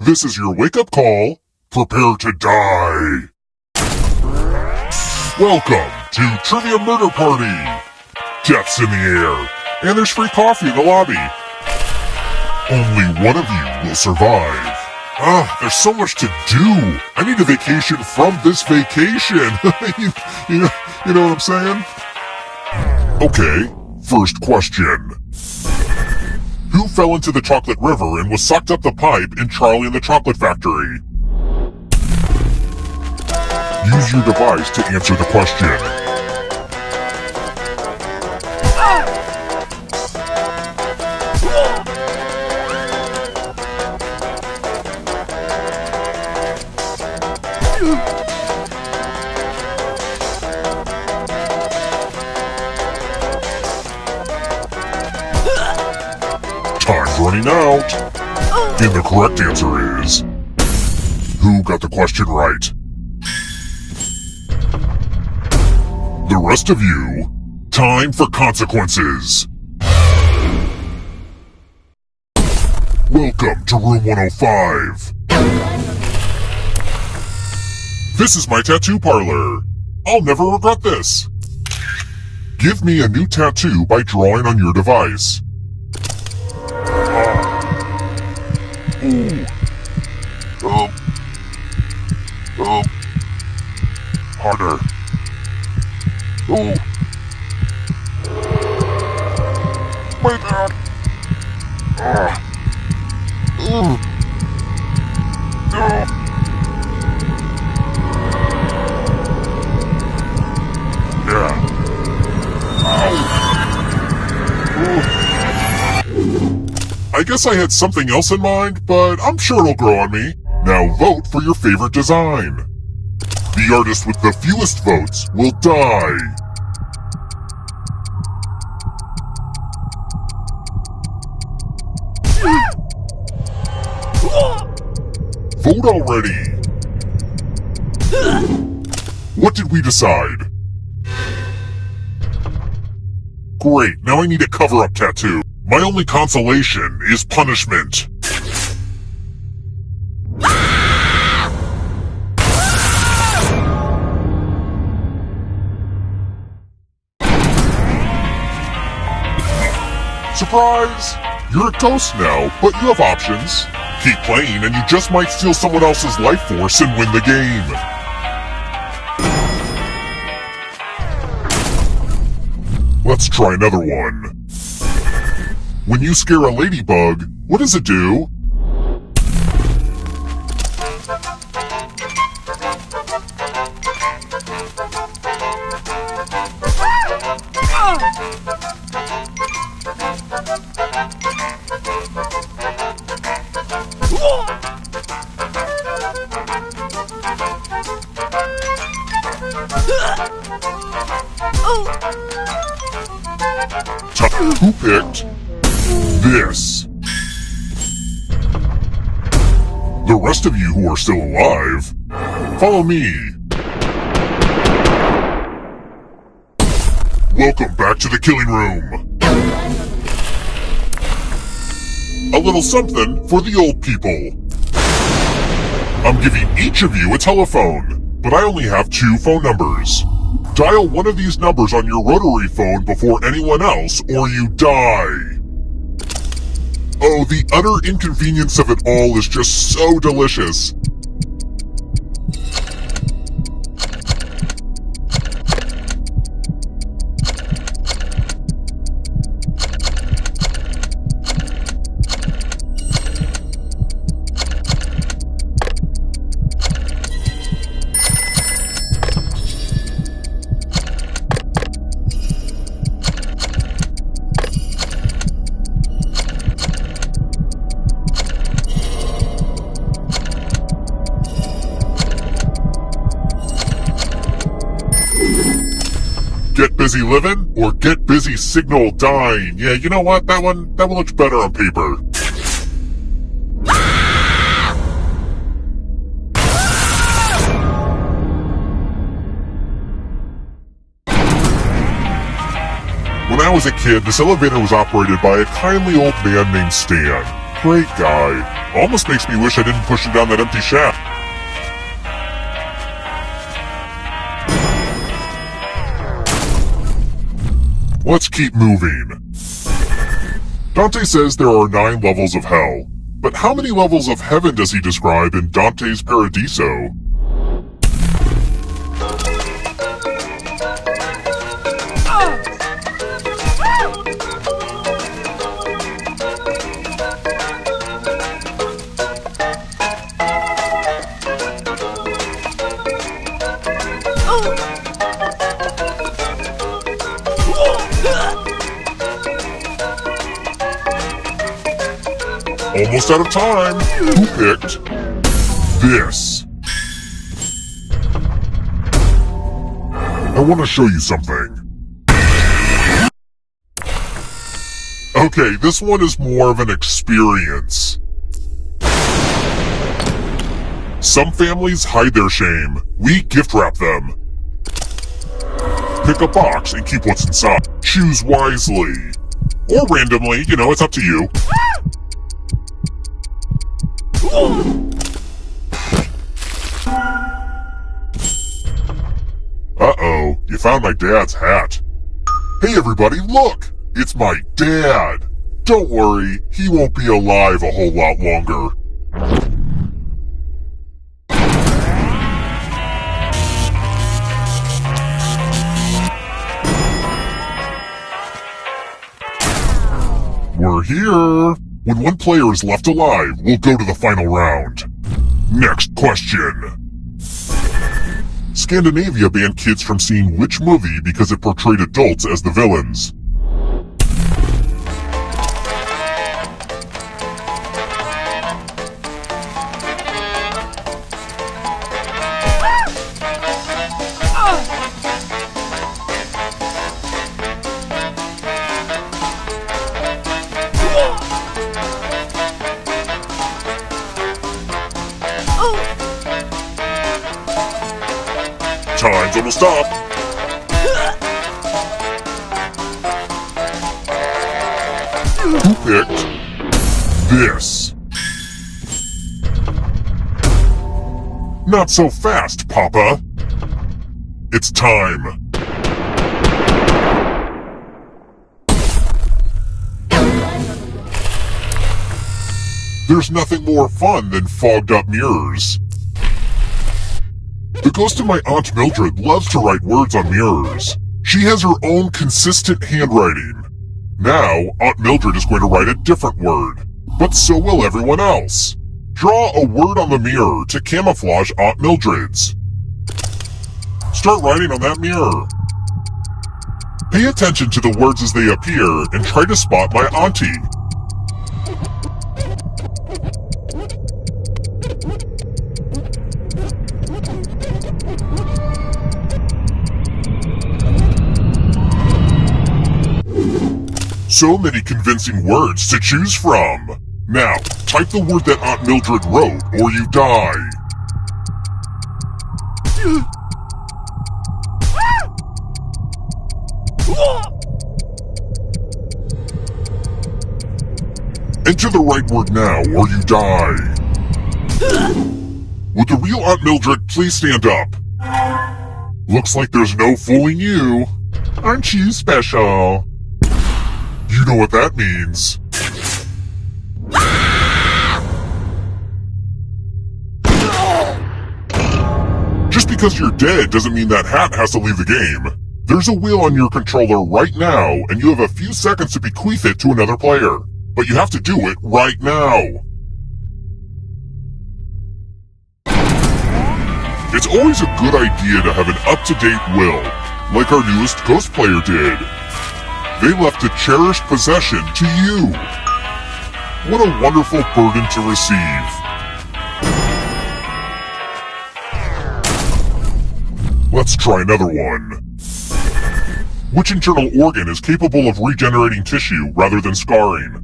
This is your wake-up call. Prepare to die. Welcome to Trivia Murder Party. Death's in the air, and there's free coffee in the lobby. Only one of you will survive. There's so much to do. I need a vacation from this vacation. you know what I'm saying? Okay, first question. Who fell into the chocolate river and was sucked up the pipe in Charlie and the Chocolate Factory? Use your device to answer the question. Time's running out. And the correct answer is... Who got the question right? The rest of you, time for consequences. Welcome to room 105. This is my tattoo parlor. I'll never regret this. Give me a new tattoo by drawing on your device. Harder. Oh. My God. Yeah. I guess I had something else in mind, but I'm sure it'll grow on me. Now vote for your favorite design. The artist with the fewest votes will die. Vote already. What did we decide? Great, now I need a cover-up tattoo. My only consolation is punishment. Surprise! You're a ghost now, but you have options. Keep playing and you just might steal someone else's life force and win the game. Let's try another one. When you scare a ladybug, what does it do? Who picked this? The rest of you who are still alive, follow me. Welcome back to the killing room. A little something for the old people. I'm giving each of you a telephone, but I only have 2 phone numbers. Dial one of these numbers on your rotary phone before anyone else, or you die. Oh, the utter inconvenience of it all is just so delicious. Get busy living or get busy signal dying. Yeah, you know what? That one looks better on paper. When I was a kid, this elevator was operated by a kindly old man named Stan. great, guy. Almost makes me wish I didn't push him down that empty shaft. Let's keep moving. Dante says there are 9 levels of hell, but how many levels of heaven does he describe in Dante's Paradiso? Almost out of time. Who picked this? I want to show you something. Okay, this one is more of an experience. Some families hide their shame. We gift wrap them. Pick a box and keep what's inside. Choose wisely. Or randomly, you know, it's up to you. Uh-oh, you found my dad's hat. Hey everybody, look! It's my dad! Don't worry, he won't be alive a whole lot longer. We're here! When one player is left alive, we'll go to the final round. Next question. Scandinavia banned kids from seeing which movie because it portrayed adults as the villains? Time's almost up. Who picked this? Not so fast, Papa. It's time. There's nothing more fun than fogged up mirrors. The ghost of my Aunt Mildred loves to write words on mirrors. She has her own consistent handwriting. Now, Aunt Mildred is going to write a different word, but so will everyone else. Draw a word on the mirror to camouflage Aunt Mildred's. Start writing on that mirror. Pay attention to the words as they appear and try to spot my auntie. So many convincing words to choose from. Now, type the word that Aunt Mildred wrote, or you die. Enter the right word now, or you die. Would the real Aunt Mildred please stand up? Looks like there's no fooling you. Aren't you special? You know what that means. Just because you're dead doesn't mean that hat has to leave the game. There's a wheel on your controller right now, and you have a few seconds to bequeath it to another player. But you have to do it right now. It's always a good idea to have an up-to-date will, like our newest Ghost player did. They left a cherished possession to you. What a wonderful burden to receive. Let's try another one. Which internal organ is capable of regenerating tissue rather than scarring?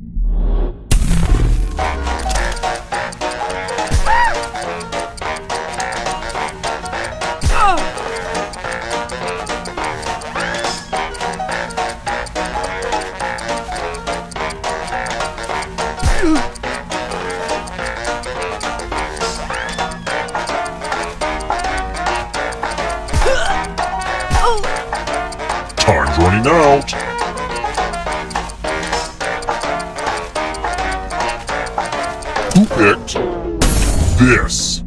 Running out. Who picked this?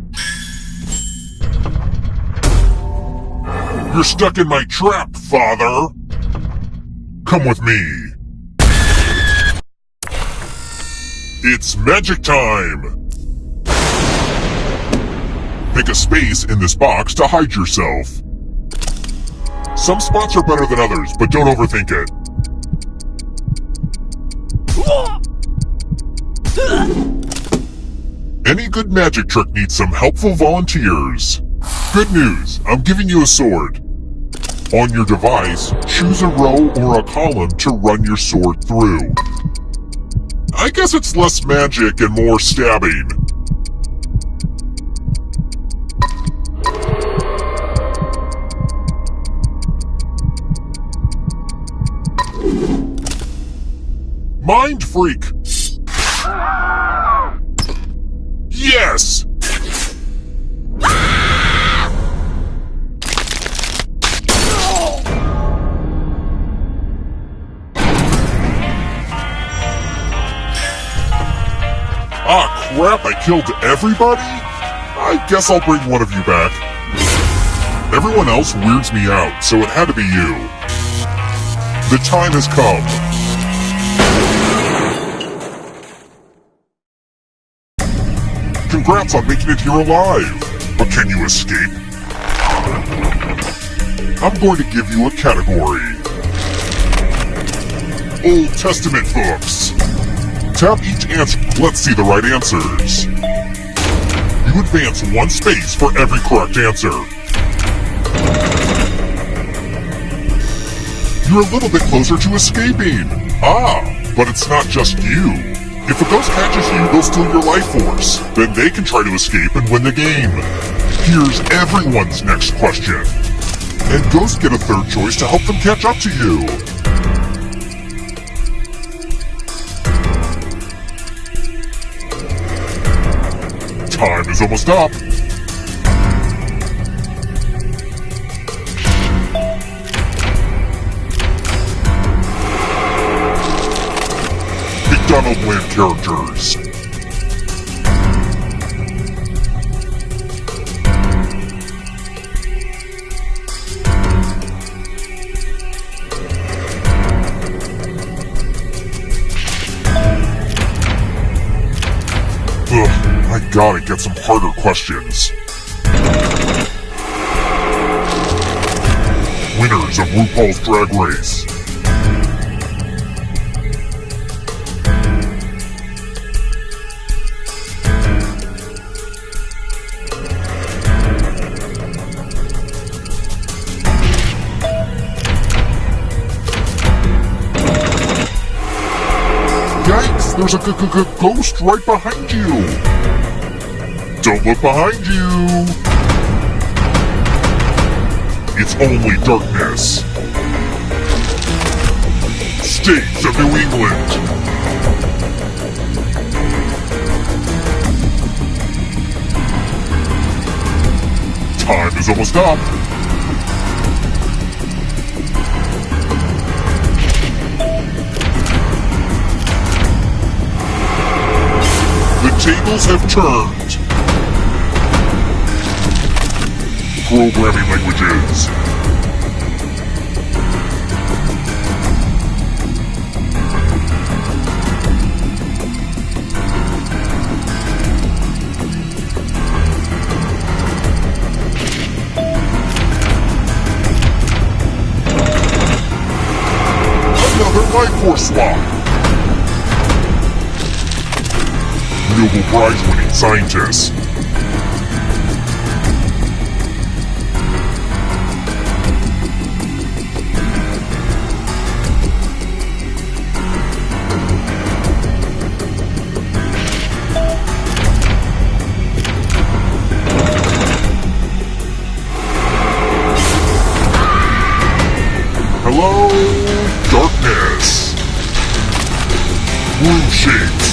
You're stuck in my trap, father. Come with me. It's magic time. Pick a space in this box to hide yourself. Some spots are better than others, but don't overthink it. Any good magic trick needs some helpful volunteers. Good news, I'm giving you a sword. On your device, choose a row or a column to run your sword through. I guess it's less magic and more stabbing. Mind freak! Yes! Ah, crap, I killed everybody? I guess I'll bring one of you back. Everyone else weirds me out, so it had to be you. The time has come. Congrats on making it here alive. But can you escape? I'm going to give you a category. Old Testament books. Tap each answer. Let's see the right answers. You advance one space for every correct answer. You're a little bit closer to escaping. Ah, but it's not just you. If a ghost catches you, they'll steal your life force. Then they can try to escape and win the game. Here's everyone's next question. And ghosts get a third choice to help them catch up to you. Time is almost up. McDonald Land characters. Ugh, I gotta get some harder questions. Winners of RuPaul's Drag Race. Yikes, there's a ghost right behind you. Don't look behind you. It's only darkness. States of New England. Time is almost up. The tables have turned. Programming languages. Another life force swap. Nobel Prize-winning scientists. Hello, darkness. Room shakes.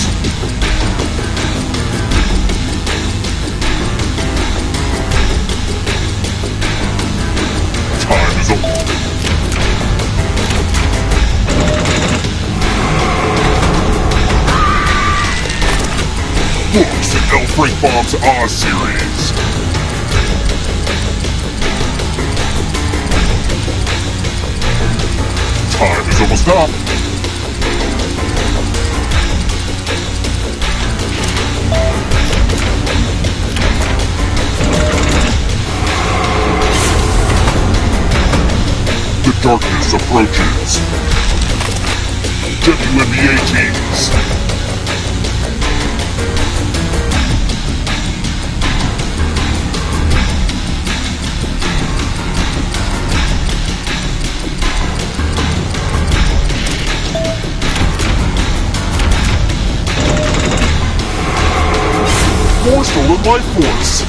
Time is over. Frank Bob's Oz series. Time is almost up. The darkness approaches. WNBA teams. More stolen life force.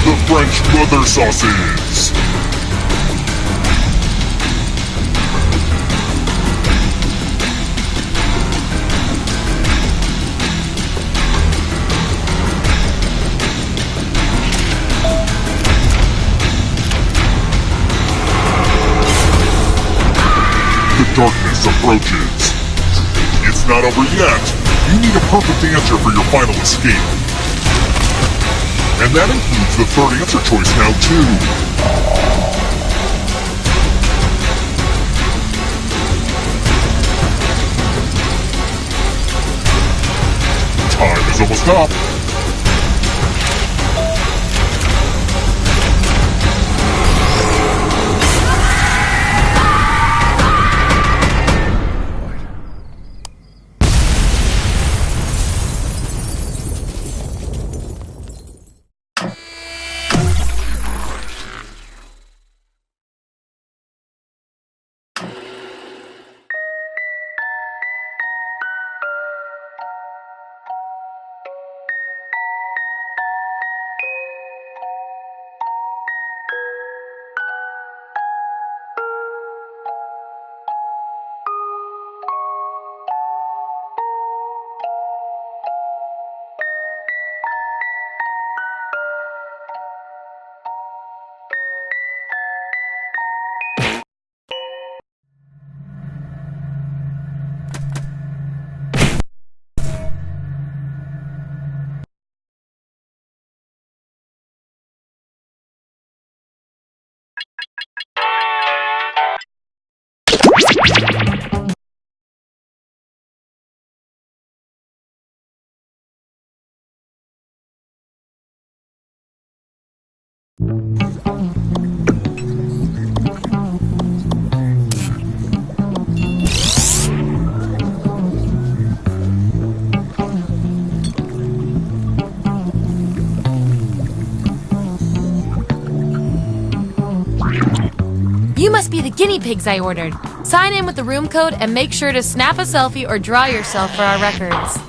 The French mother sauces. The darkness approaches. It's not over yet. You need a perfect answer for your final escape. And that includes the third answer choice now, too. Time is almost up. You must be the guinea pigs I ordered. Sign in with the room code and make sure to snap a selfie or draw yourself for our records.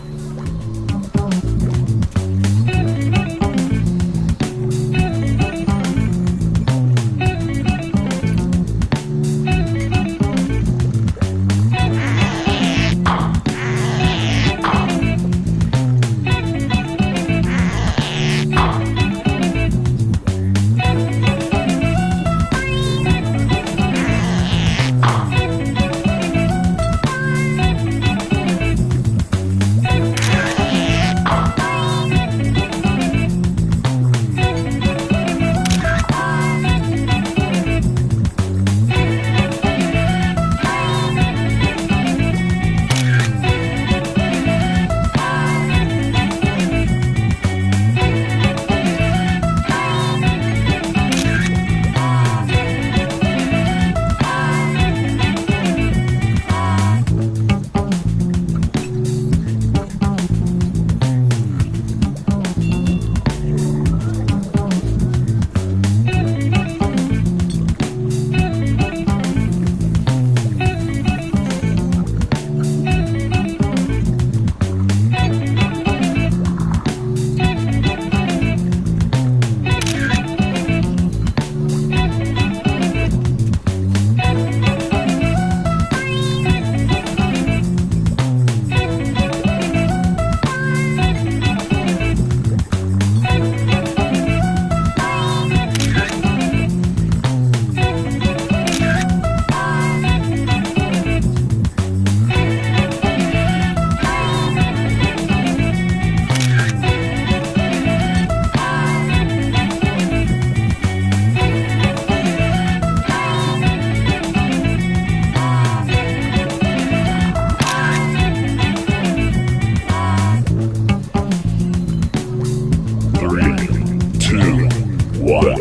Welcome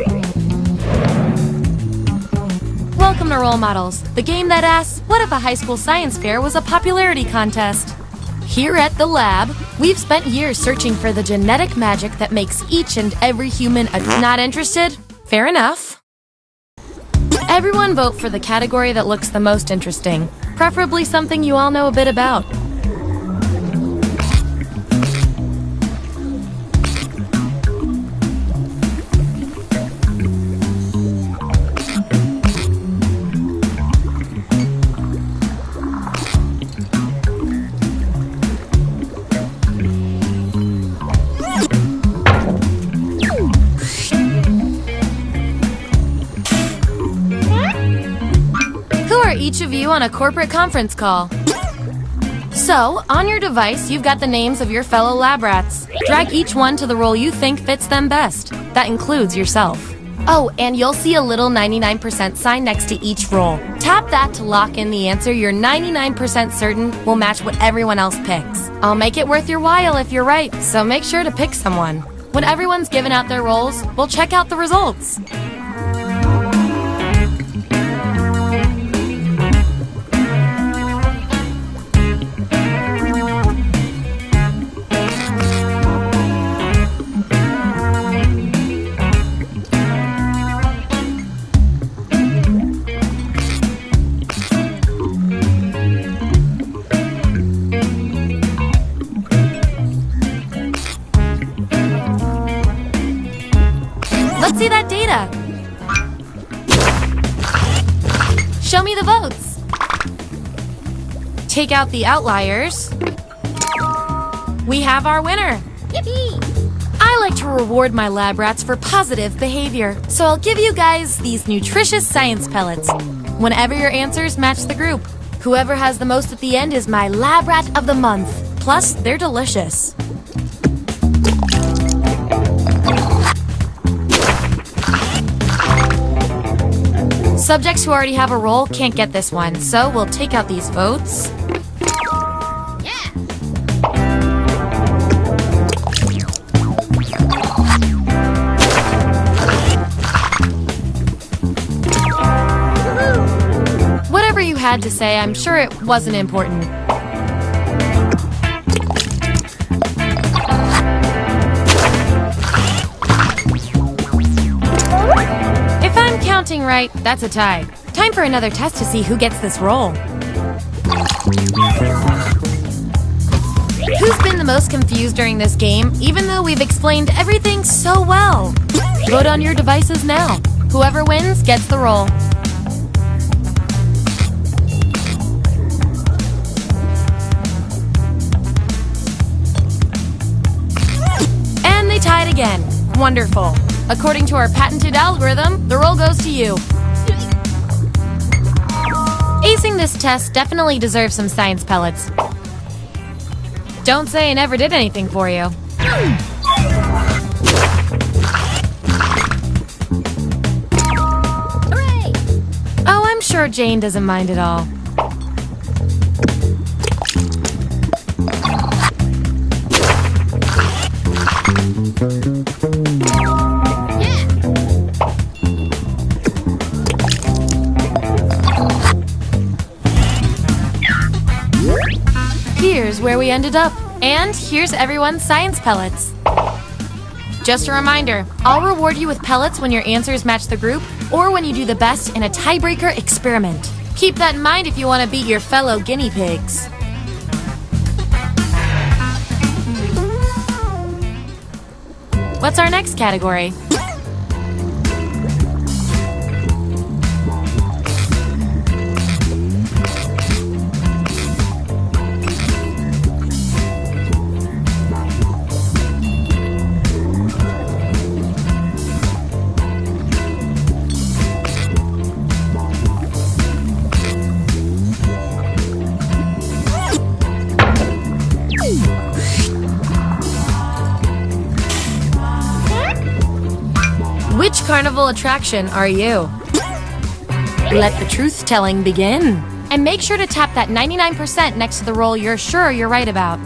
to Role Models, the game that asks, what if a high school science fair was a popularity contest? Here at the lab, we've spent years searching for the genetic magic that makes each and every human not interested? Fair enough. Everyone vote for the category that looks the most interesting, preferably something you all know a bit about. Each of you on a corporate conference call. So, on your device, you've got the names of your fellow lab rats. Drag each one to the role you think fits them best. That includes yourself. Oh, and you'll see a little 99% sign next to each role. Tap that to lock in the answer you're 99% certain will match what everyone else picks. I'll make it worth your while if you're right, so make sure to pick someone. When everyone's given out their roles, we'll check out the results. Let's see that data. Show me the votes. Take out the outliers. We have our winner. Yippee! I like to reward my lab rats for positive behavior, so I'll give you guys these nutritious science pellets whenever your answers match the group. Whoever has the most at the end is my lab rat of the month. Plus, they're delicious. Subjects who already have a role can't get this one, so we'll take out these votes. Yeah. Whatever you had to say, I'm sure it wasn't important. Counting right, that's a tie. Time for another test to see who gets this role. Who's been the most confused during this game, even though we've explained everything so well? Vote on your devices now. Whoever wins gets the role. And they tied again. Wonderful. According to our patented algorithm, the role goes to you. Acing this test definitely deserves some science pellets. Don't say I never did anything for you. Hooray! Oh, I'm sure Jane doesn't mind at all. Here's where we ended up. And here's everyone's science pellets. Just a reminder, I'll reward you with pellets when your answers match the group or when you do the best in a tiebreaker experiment. Keep that in mind if you want to beat your fellow guinea pigs. What's our next category? Which carnival attraction are you? Let the truth-telling begin. And make sure to tap that 99% next to the role you're sure you're right about.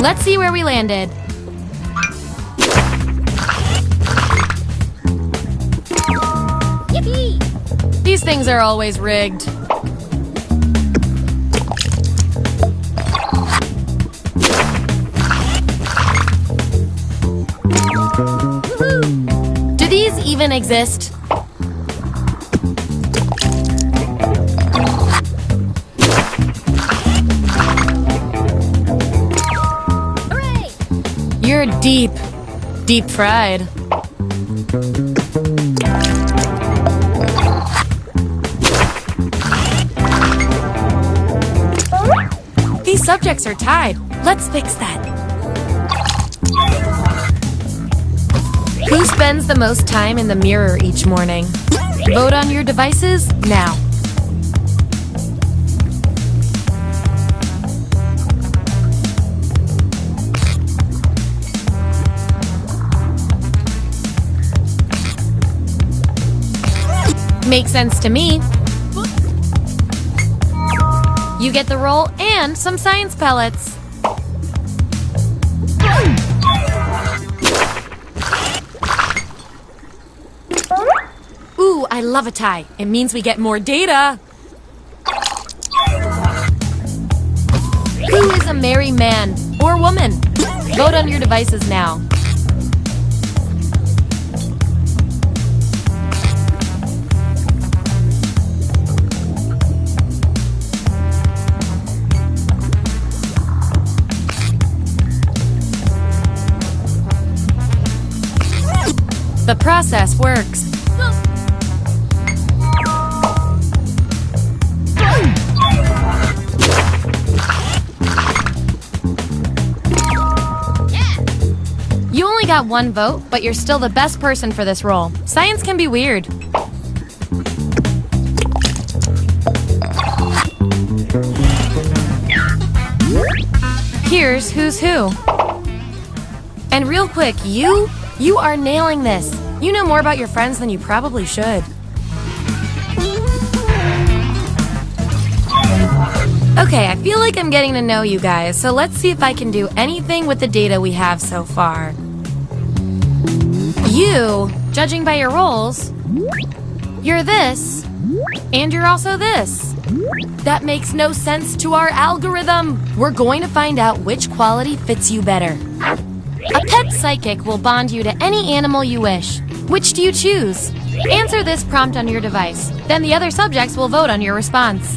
Let's see where we landed. Yippee! These things are always rigged. Woohoo! Do these even exist? Hooray! You're deep fried. These subjects are tied. Let's fix that. Who spends the most time in the mirror each morning? Vote on your devices now. Makes sense to me. You get the roll and some science pellets. Ooh, I love a tie. It means we get more data. Who is a merry man or woman? Vote on your devices now. The process works. You only got one vote, but you're still the best person for this role. Science can be weird. Here's who's who. And real quick, you are nailing this. You know more about your friends than you probably should. Okay, I feel like I'm getting to know you guys, so let's see if I can do anything with the data we have so far. You, judging by your roles, you're this, and you're also this. That makes no sense to our algorithm. We're going to find out which quality fits you better. A pet psychic will bond you to any animal you wish. Which do you choose? Answer this prompt on your device. Then the other subjects will vote on your response.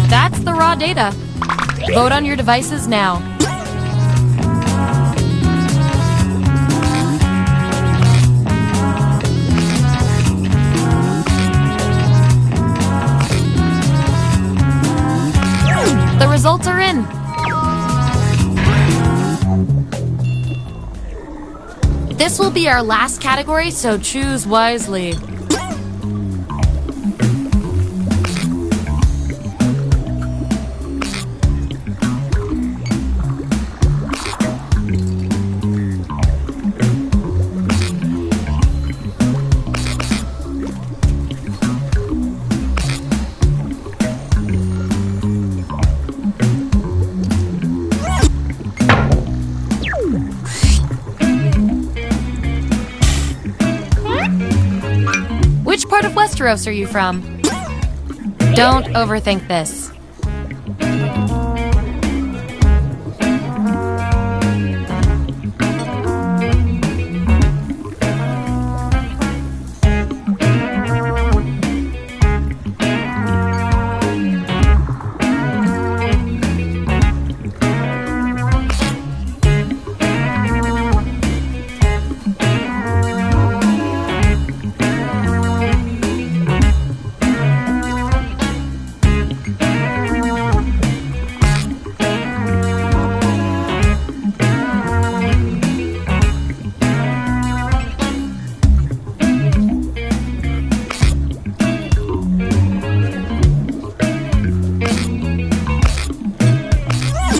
That's the raw data. Vote on your devices now. The results are in. This will be our last category, so choose wisely. Which part of Westeros are you from? Don't overthink this.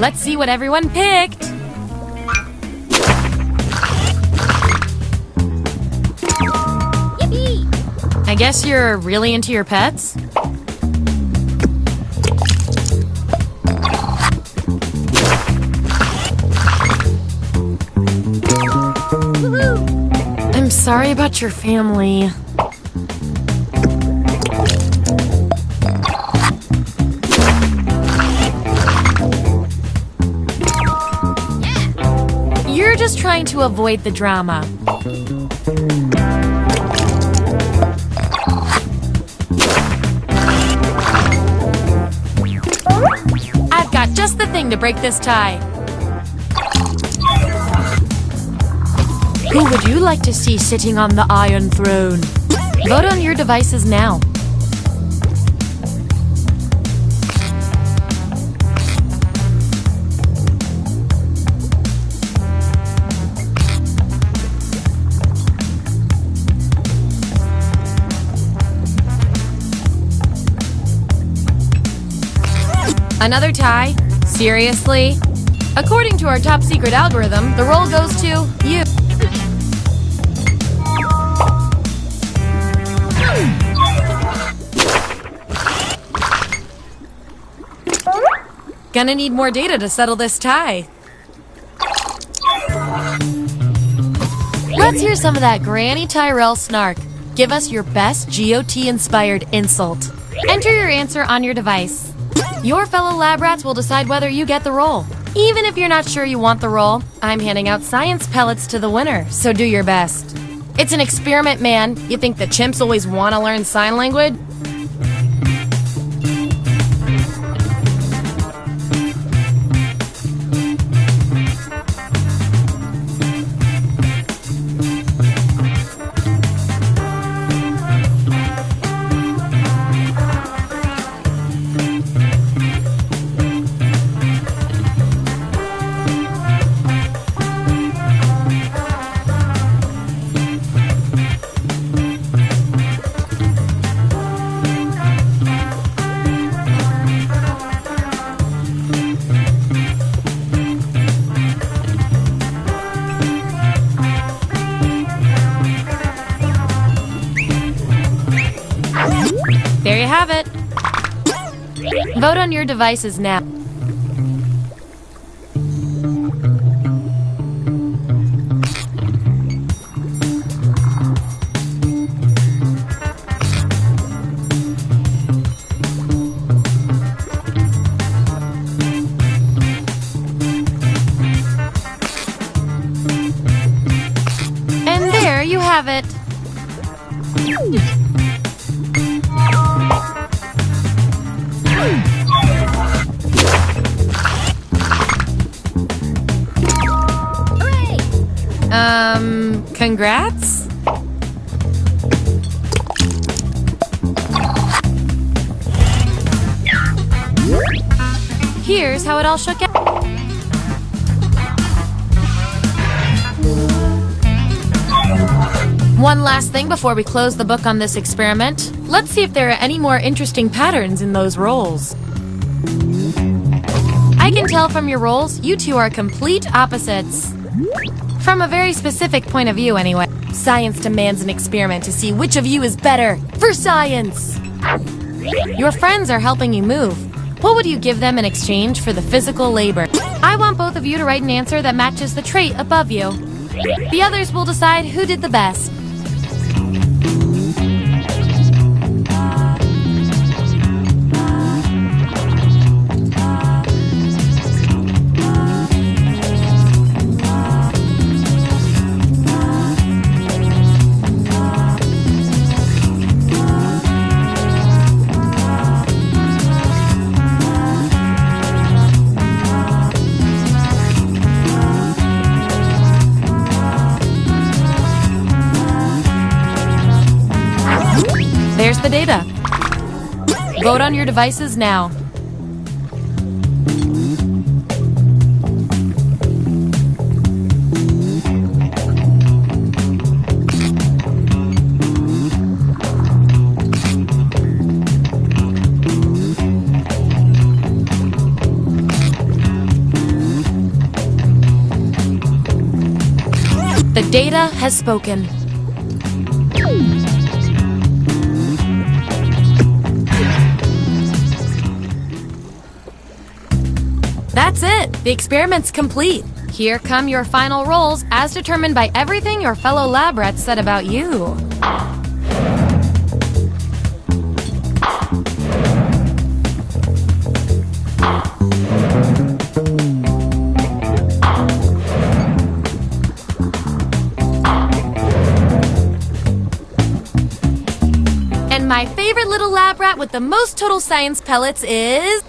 Let's see what everyone picked. Yippee! I guess you're really into your pets? I'm sorry about your family. You're just trying to avoid the drama. I've got just the thing to break this tie. Who would you like to see sitting on the Iron Throne? Vote on your devices now. Another tie? Seriously? According to our top secret algorithm, the role goes to you. Gonna need more data to settle this tie. Let's hear some of that Granny Tyrell snark. Give us your best GOT-inspired insult. Enter your answer on your device. Your fellow lab rats will decide whether you get the role. Even if you're not sure you want the role, I'm handing out science pellets to the winner, so do your best. It's an experiment, man. You think the chimps always want to learn sign language? There you have it. Vote on your devices now. And there you have it. Congrats? Here's how it all shook out. One last thing before we close the book on this experiment. Let's see if there are any more interesting patterns in those roles. I can tell from your roles, you two are complete opposites. From a very specific point of view, anyway. Science demands an experiment to see which of you is better. For science! Your friends are helping you move. What would you give them in exchange for the physical labor? I want both of you to write an answer that matches the trait above you. The others will decide who did the best. There's the data. Vote on your devices now. The data has spoken. That's it! The experiment's complete. Here come your final rolls as determined by everything your fellow lab rats said about you. And my favorite little lab rat with the most total science pellets is...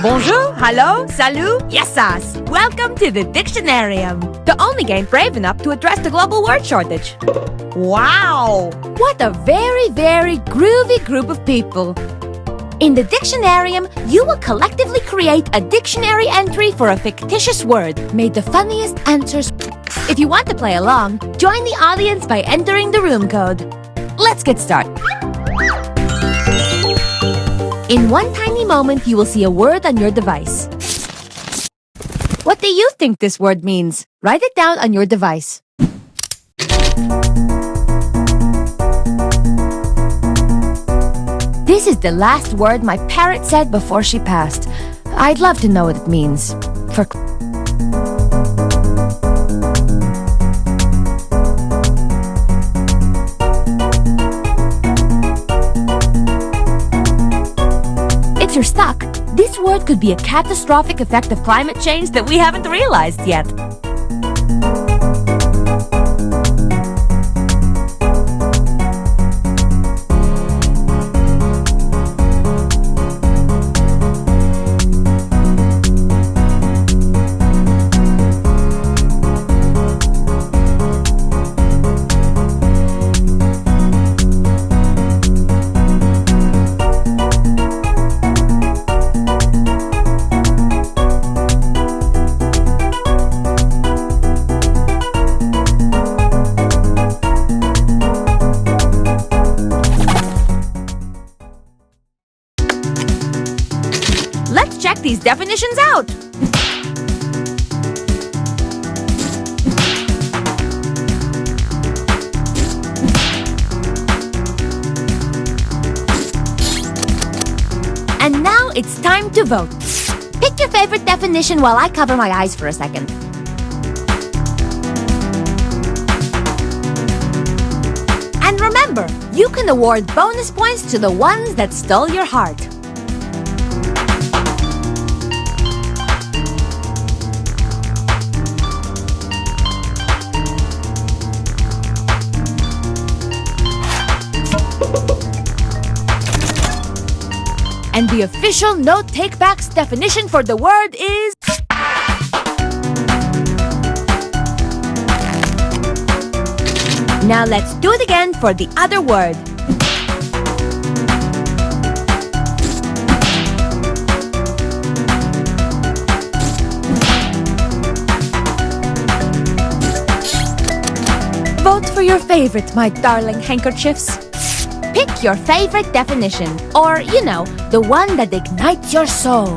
Bonjour, hello, salut, yesas. Welcome to the Dictionarium, the only game brave enough to address the global word shortage. Wow! What a very, very groovy group of people. In the Dictionarium, you will collectively create a dictionary entry for a fictitious word. May the funniest answers... If you want to play along, join the audience by entering the room code. Let's get started. In one tiny moment, you will see a word on your device. What do you think this word means? Write it down on your device. This is the last word my parrot said before she passed. I'd love to know what it means. If you're stuck, this word could be a catastrophic effect of climate change that we haven't realized yet. it's time to vote. Pick your favorite definition while I cover my eyes for a second. And remember, you can award bonus points to the ones that stole your heart. And the official No Takebacks definition for the word is... Now let's do it again for the other word. Vote for your favorite, my darling handkerchiefs. Pick your favorite definition, or, you know, the one that ignites your soul.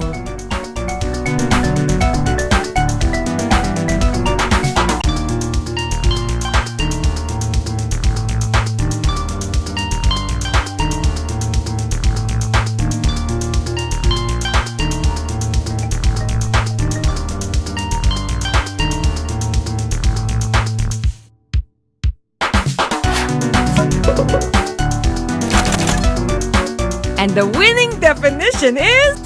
And the winning definition is...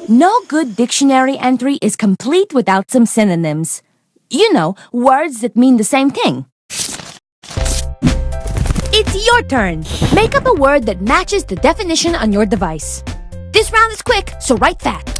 No good dictionary entry is complete without some synonyms. You know, words that mean the same thing. It's your turn. Make up a word that matches the definition on your device. This round is quick, so write fast.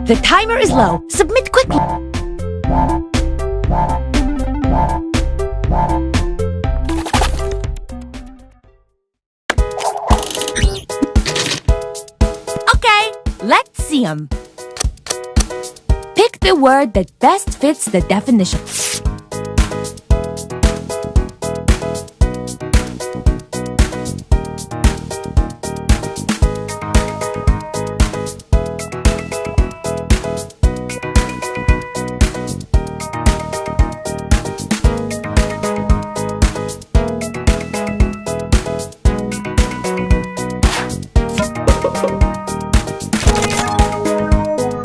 The timer is low. Submit quickly. Okay, let's see 'em. Pick the word that best fits the definition.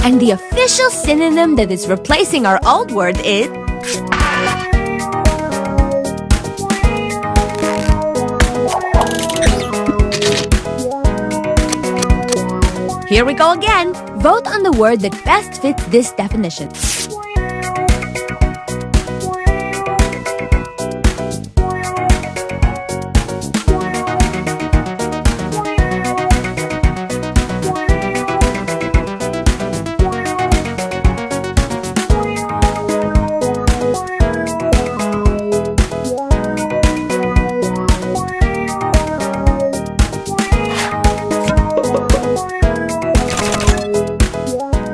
And the official synonym that is replacing our old word is... Here we go again. Vote on the word that best fits this definition.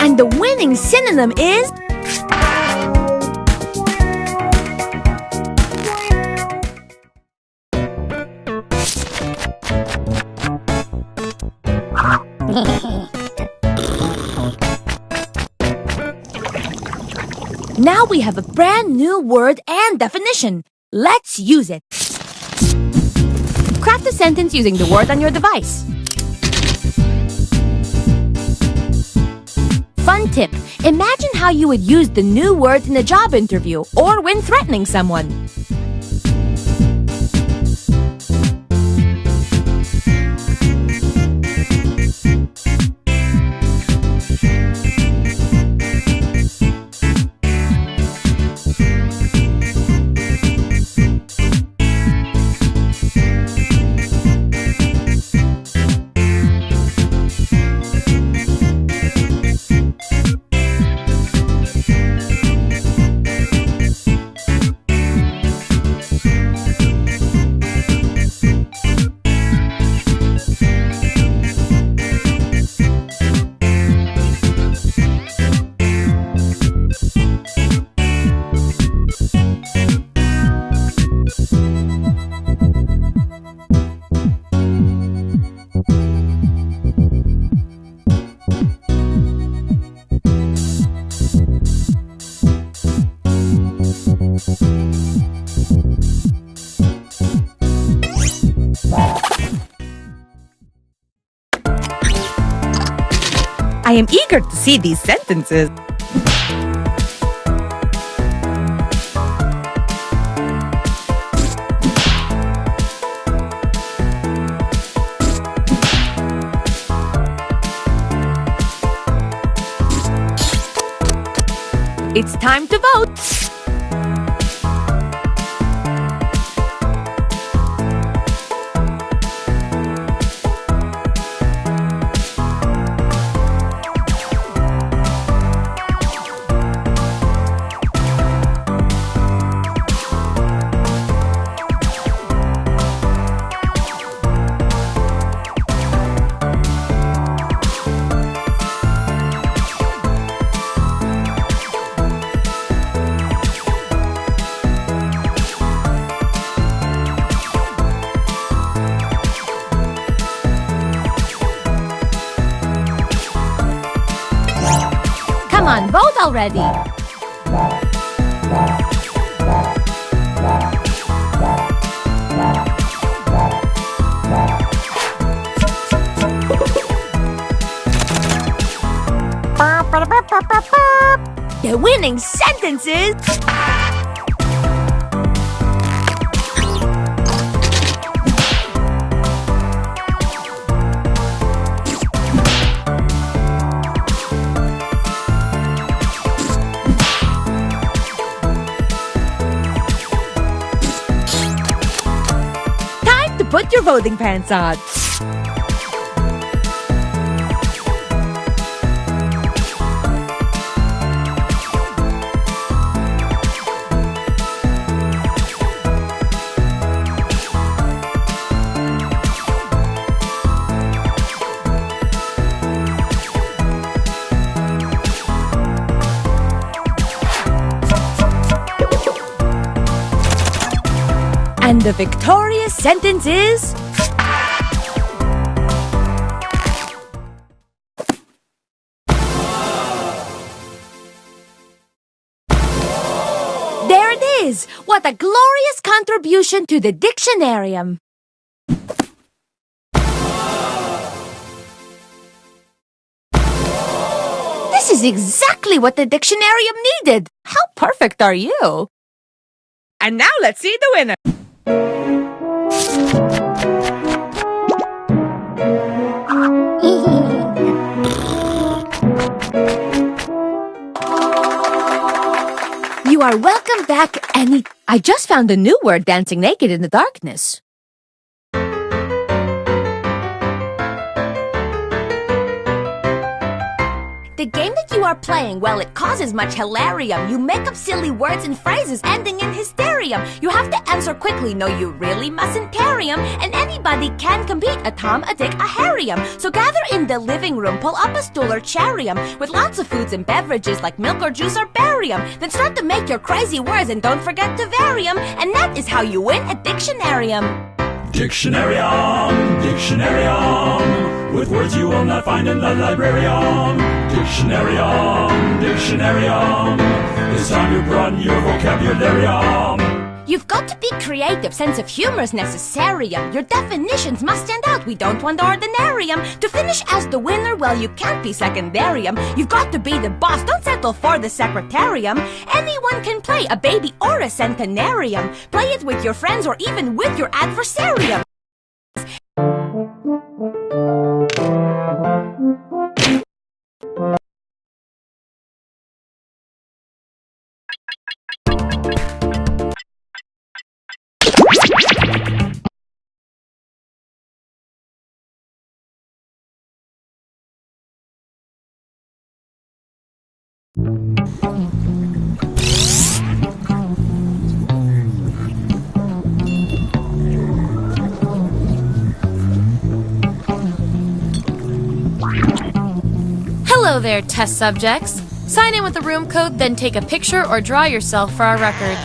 And the winning synonym is... Now we have a brand new word and definition. Let's use it. Craft a sentence using the word on your device. Fun tip. Imagine how you would use the new word in a job interview or when threatening someone. I am eager to see these sentences. It's time to vote! Come on, vote already! The winning sentence is... Time to put your voting pants on. And the victorious sentence is... There it is! What a glorious contribution to the dictionarium! This is exactly what the dictionarium needed! How perfect are you? And now let's see the winner! You are welcome back, Annie. I just found a new word dancing naked in the darkness. The game that you are playing, well, it causes much hilarium. You make up silly words and phrases ending in hysterium. You have to answer quickly, no, you really mustn't carry 'em. And anybody can compete, a Tom, a Dick, a Harry'em. So gather in the living room, pull up a stool or charium with lots of foods and beverages like milk or juice or barium. Then start to make your crazy words and don't forget to vary 'em. And that is how you win a dictionarium. Dictionarium, dictionarium, with words you will not find in the librarium. Dictionarium, dictionarium, it's time you broaden your vocabularium. You've got to be creative, sense of humor's necessarium. Your definitions must stand out, we don't want ordinarium. To finish as the winner, well, you can't be secondarium. You've got to be the boss, don't settle for the secretarium. Anyone can play, a baby or a centenarium. Play it with your friends or even with your adversarium. Hello there, test subjects. Sign in with the room code, then take a picture or draw yourself for our records.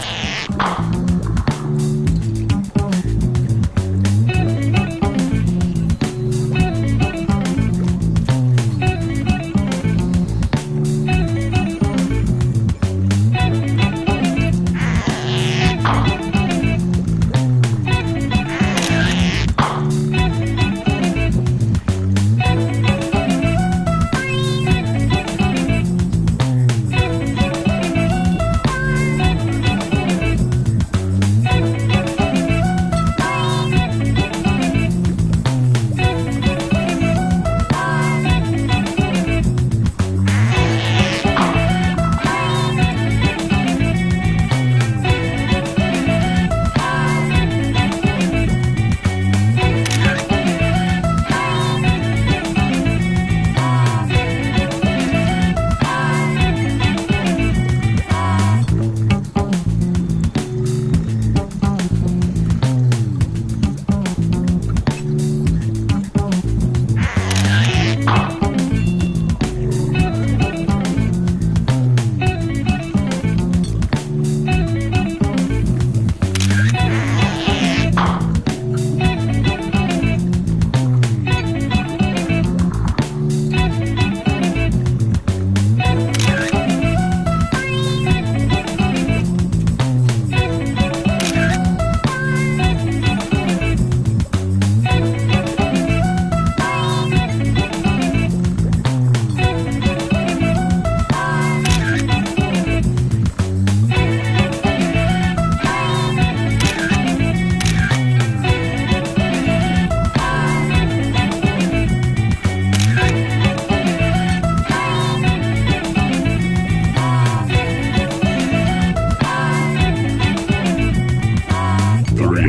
3,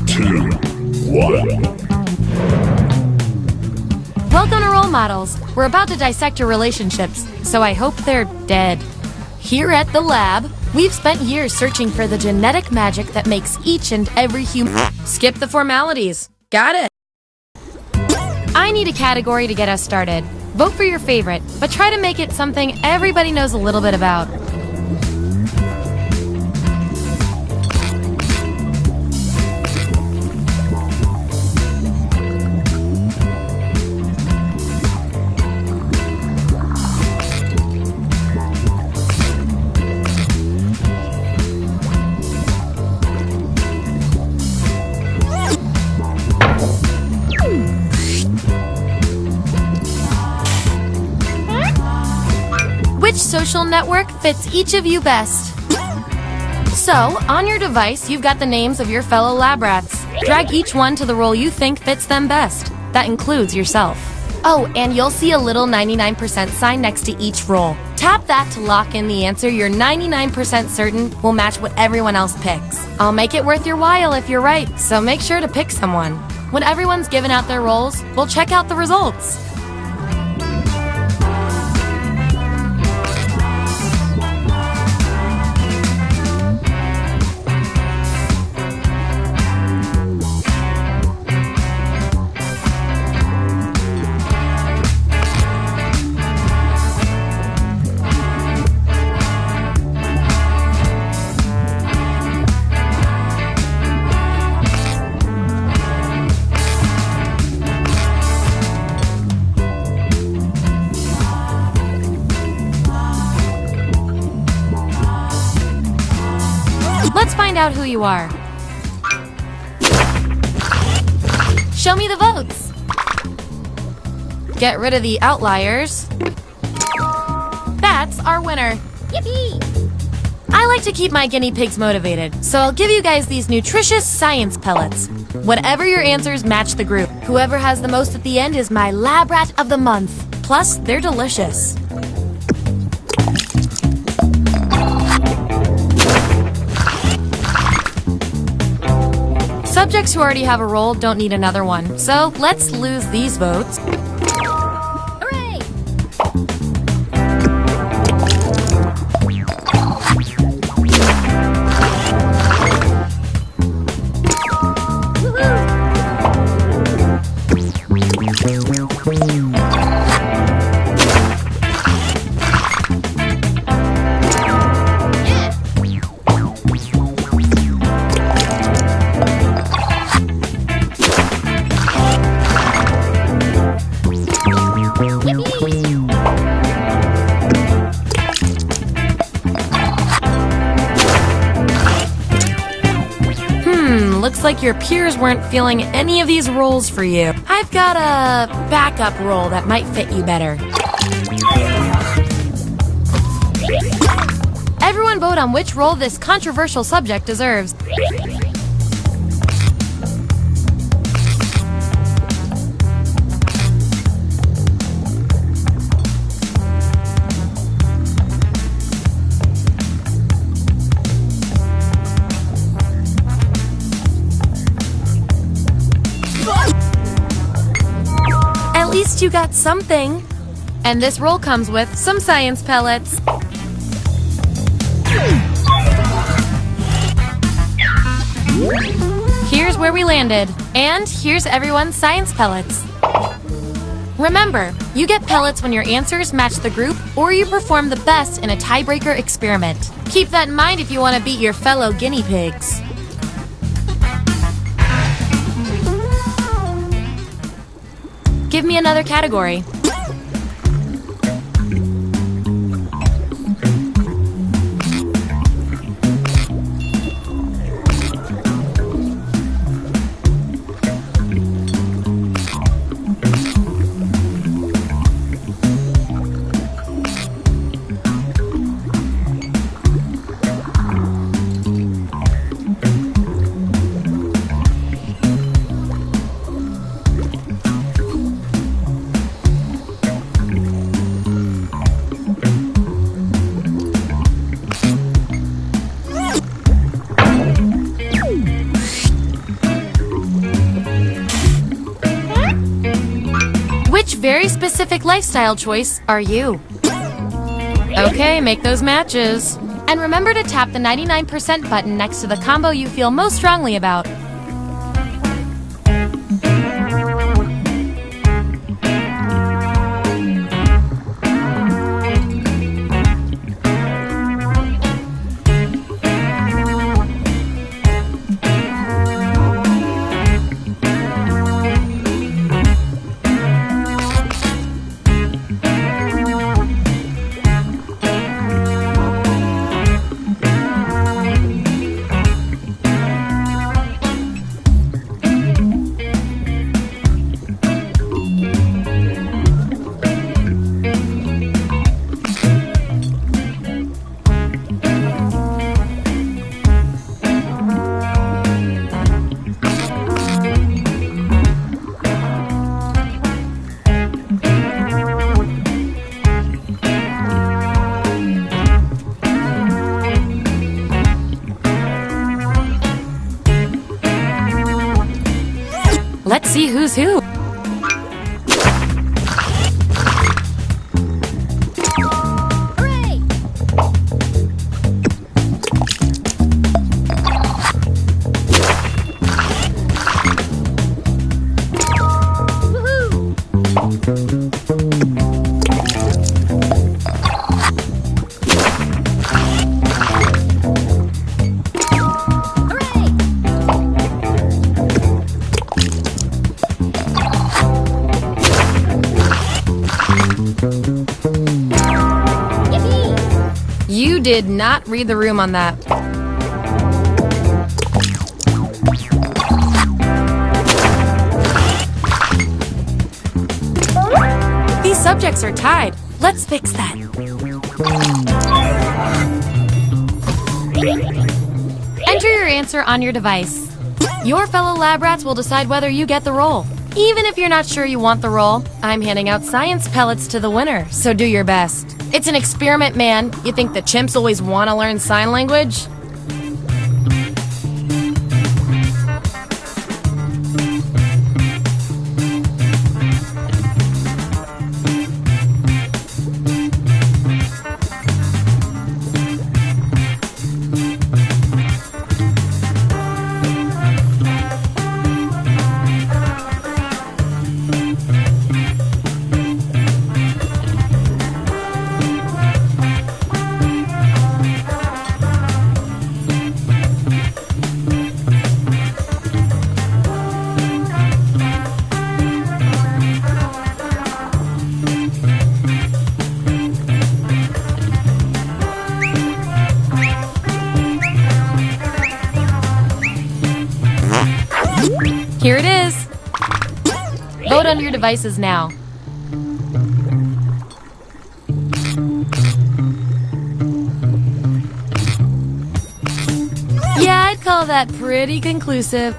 2, 1. Welcome to Role Models. We're about to dissect your relationships, so I hope they're dead. Here at the lab, we've spent years searching for the genetic magic that makes each and every human... Skip the formalities. Got it. I need a category to get us started. Vote for your favorite, but try to make it something everybody knows a little bit about. Which social network fits each of you best? So, on your device, you've got the names of your fellow lab rats. Drag each one to the role you think fits them best. That includes yourself. Oh, and you'll see a little 99% sign next to each role. Tap that to lock in the answer you're 99% certain will match what everyone else picks. I'll make it worth your while if you're right, so make sure to pick someone. When everyone's given out their roles, we'll check out the results. Let's find out who you are. Show me the votes. Get rid of the outliers. That's our winner. Yippee! I like to keep my guinea pigs motivated, so I'll give you guys these nutritious science pellets. Whatever your answers match the group. Whoever has the most at the end is my lab rat of the month. Plus, they're delicious. Subjects who already have a role don't need another one, so let's lose these votes. Hooray! Looks like your peers weren't feeling any of these roles for you. I've got a backup role that might fit you better. Everyone vote on which role this controversial subject deserves. At least you got something. And this roll comes with some science pellets. Here's where we landed. And here's everyone's science pellets. Remember, you get pellets when your answers match the group or you perform the best in a tiebreaker experiment. Keep that in mind if you want to beat your fellow guinea pigs. Give me another category. very specific lifestyle choice are you? Okay, make those matches. And remember to tap the 99% button next to the combo you feel most strongly about. Let's see who's who. You did not read the room on that. These subjects are tied. Let's fix that. Enter your answer on your device. Your fellow lab rats will decide whether you get the role. Even if you're not sure you want the role, I'm handing out science pellets to the winner, so do your best. It's an experiment, man. You think the chimps always want to learn sign language? Here it is. Vote on your devices now. Yeah, I'd call that pretty conclusive.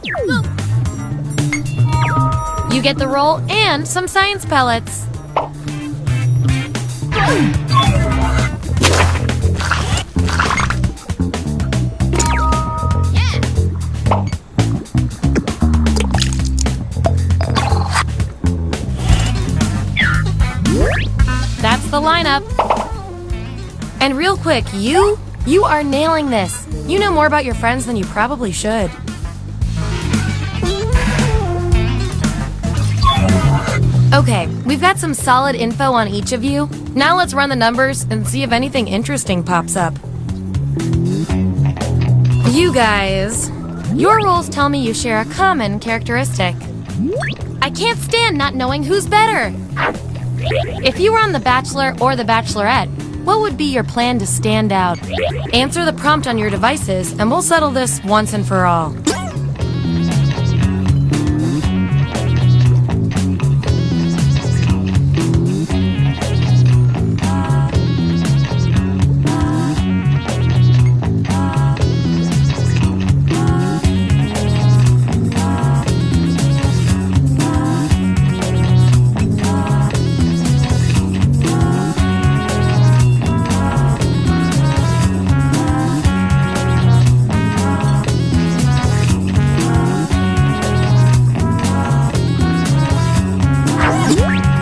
You get the role and some science pellets. That's the lineup. And real quick, you are nailing this. You know more about your friends than you probably should. Okay, we've got some solid info on each of you. Now let's run the numbers and see if anything interesting pops up. You guys, your roles tell me you share a common characteristic. I can't stand not knowing who's better. If you were on The Bachelor or The Bachelorette, what would be your plan to stand out? Answer the prompt on your devices and we'll settle this once and for all.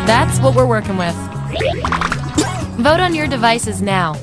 That's what we're working with. Vote on your devices now.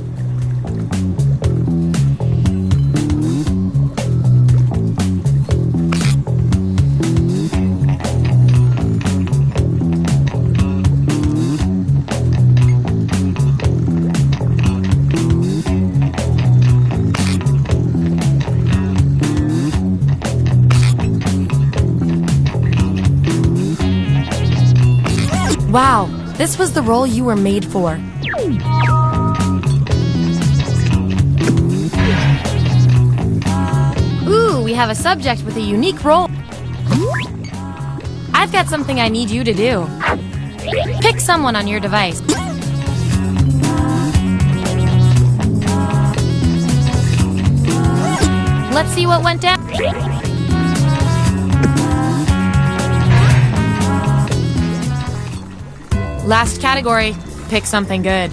Wow, this was the role you were made for. Ooh, we have a subject with a unique role. I've got something I need you to do. Pick someone on your device. Let's see what went down. Last category, pick something good.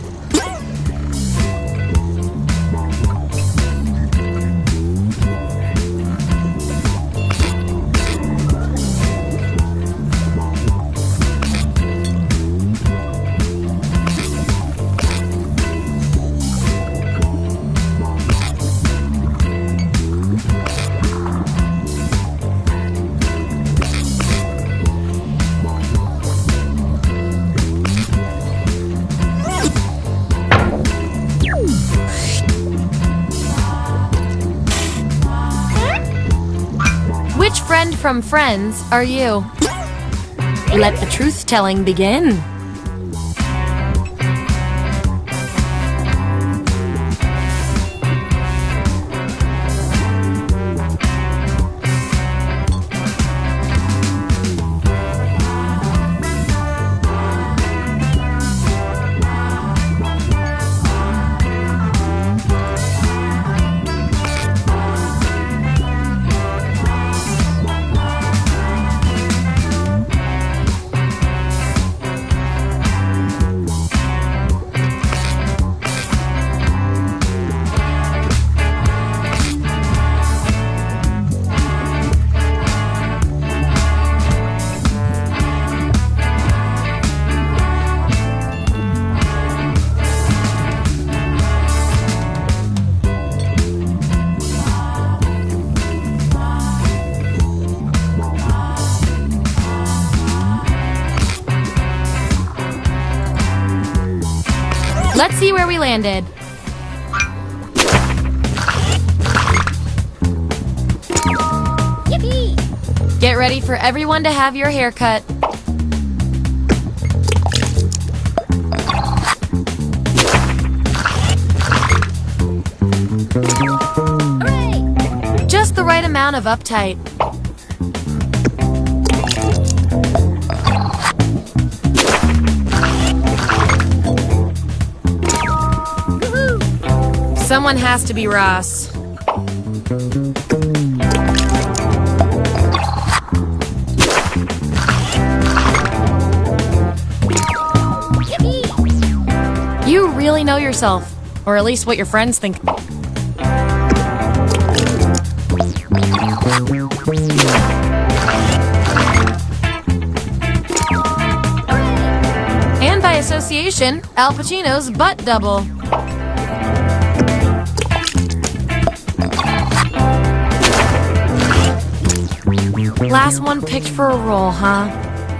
Which friend from Friends are you? Let the truth-telling begin. Let's see where we landed. Yippee! Get ready for everyone to have your hair cut. Hooray! Just the right amount of uptight. Someone has to be Ross. Yippee! You really know yourself, or at least what your friends think. And by association, Al Pacino's butt double. Last one picked for a role, huh?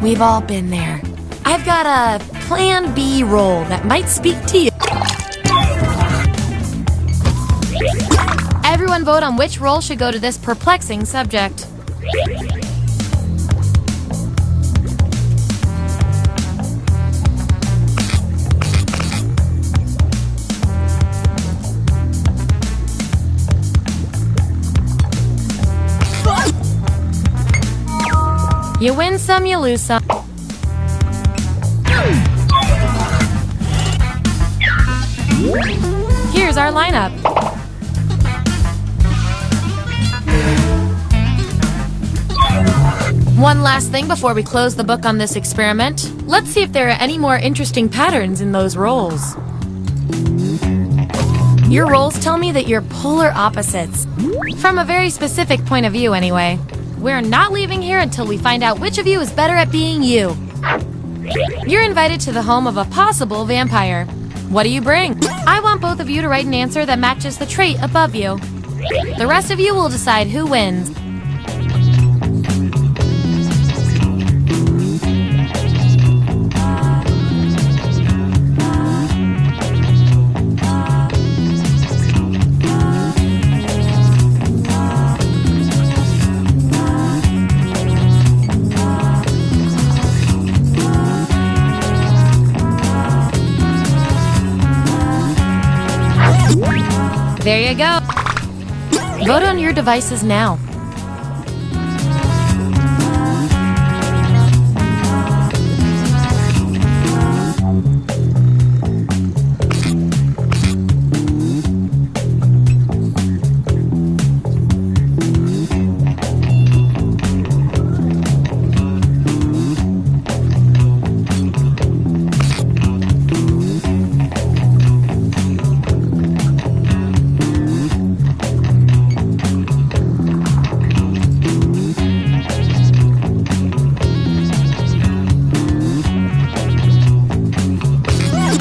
We've all been there. I've got a Plan B role that might speak to you. Everyone vote on which role should go to this perplexing subject. You win some, you lose some. Here's our lineup. One last thing before we close the book on this experiment. Let's see if there are any more interesting patterns in those roles. Your roles tell me that you're polar opposites. From a very specific point of view, anyway. We're not leaving here until we find out which of you is better at being you. You're invited to the home of a possible vampire. What do you bring? I want both of you to write an answer that matches the trait above you. The rest of you will decide who wins. There you go. Vote on your devices now.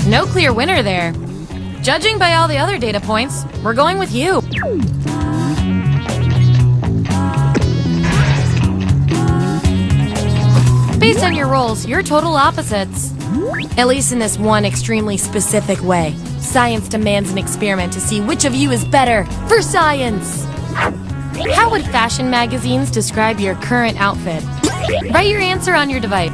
No clear winner there. Judging by all the other data points, we're going with you. Based on your roles, you're total opposites. At least in this one extremely specific way. Science demands an experiment to see which of you is better for science. How would fashion magazines describe your current outfit? Write your answer on your device.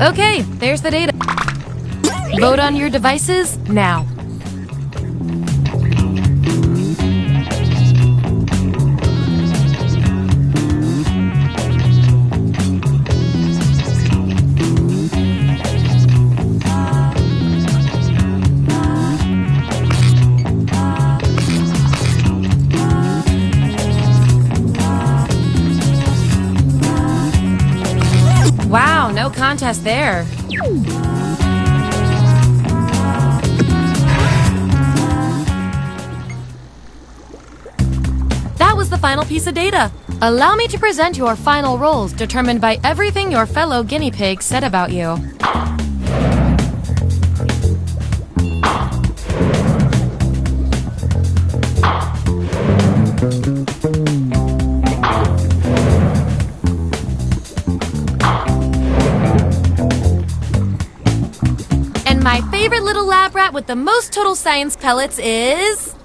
Okay, there's the data. Vote on your devices now. Wow, no contest there. That was the final piece of data. Allow me to present your final roles determined by everything your fellow guinea pigs said about you. And my favorite little lab rat with the most total science pellets is...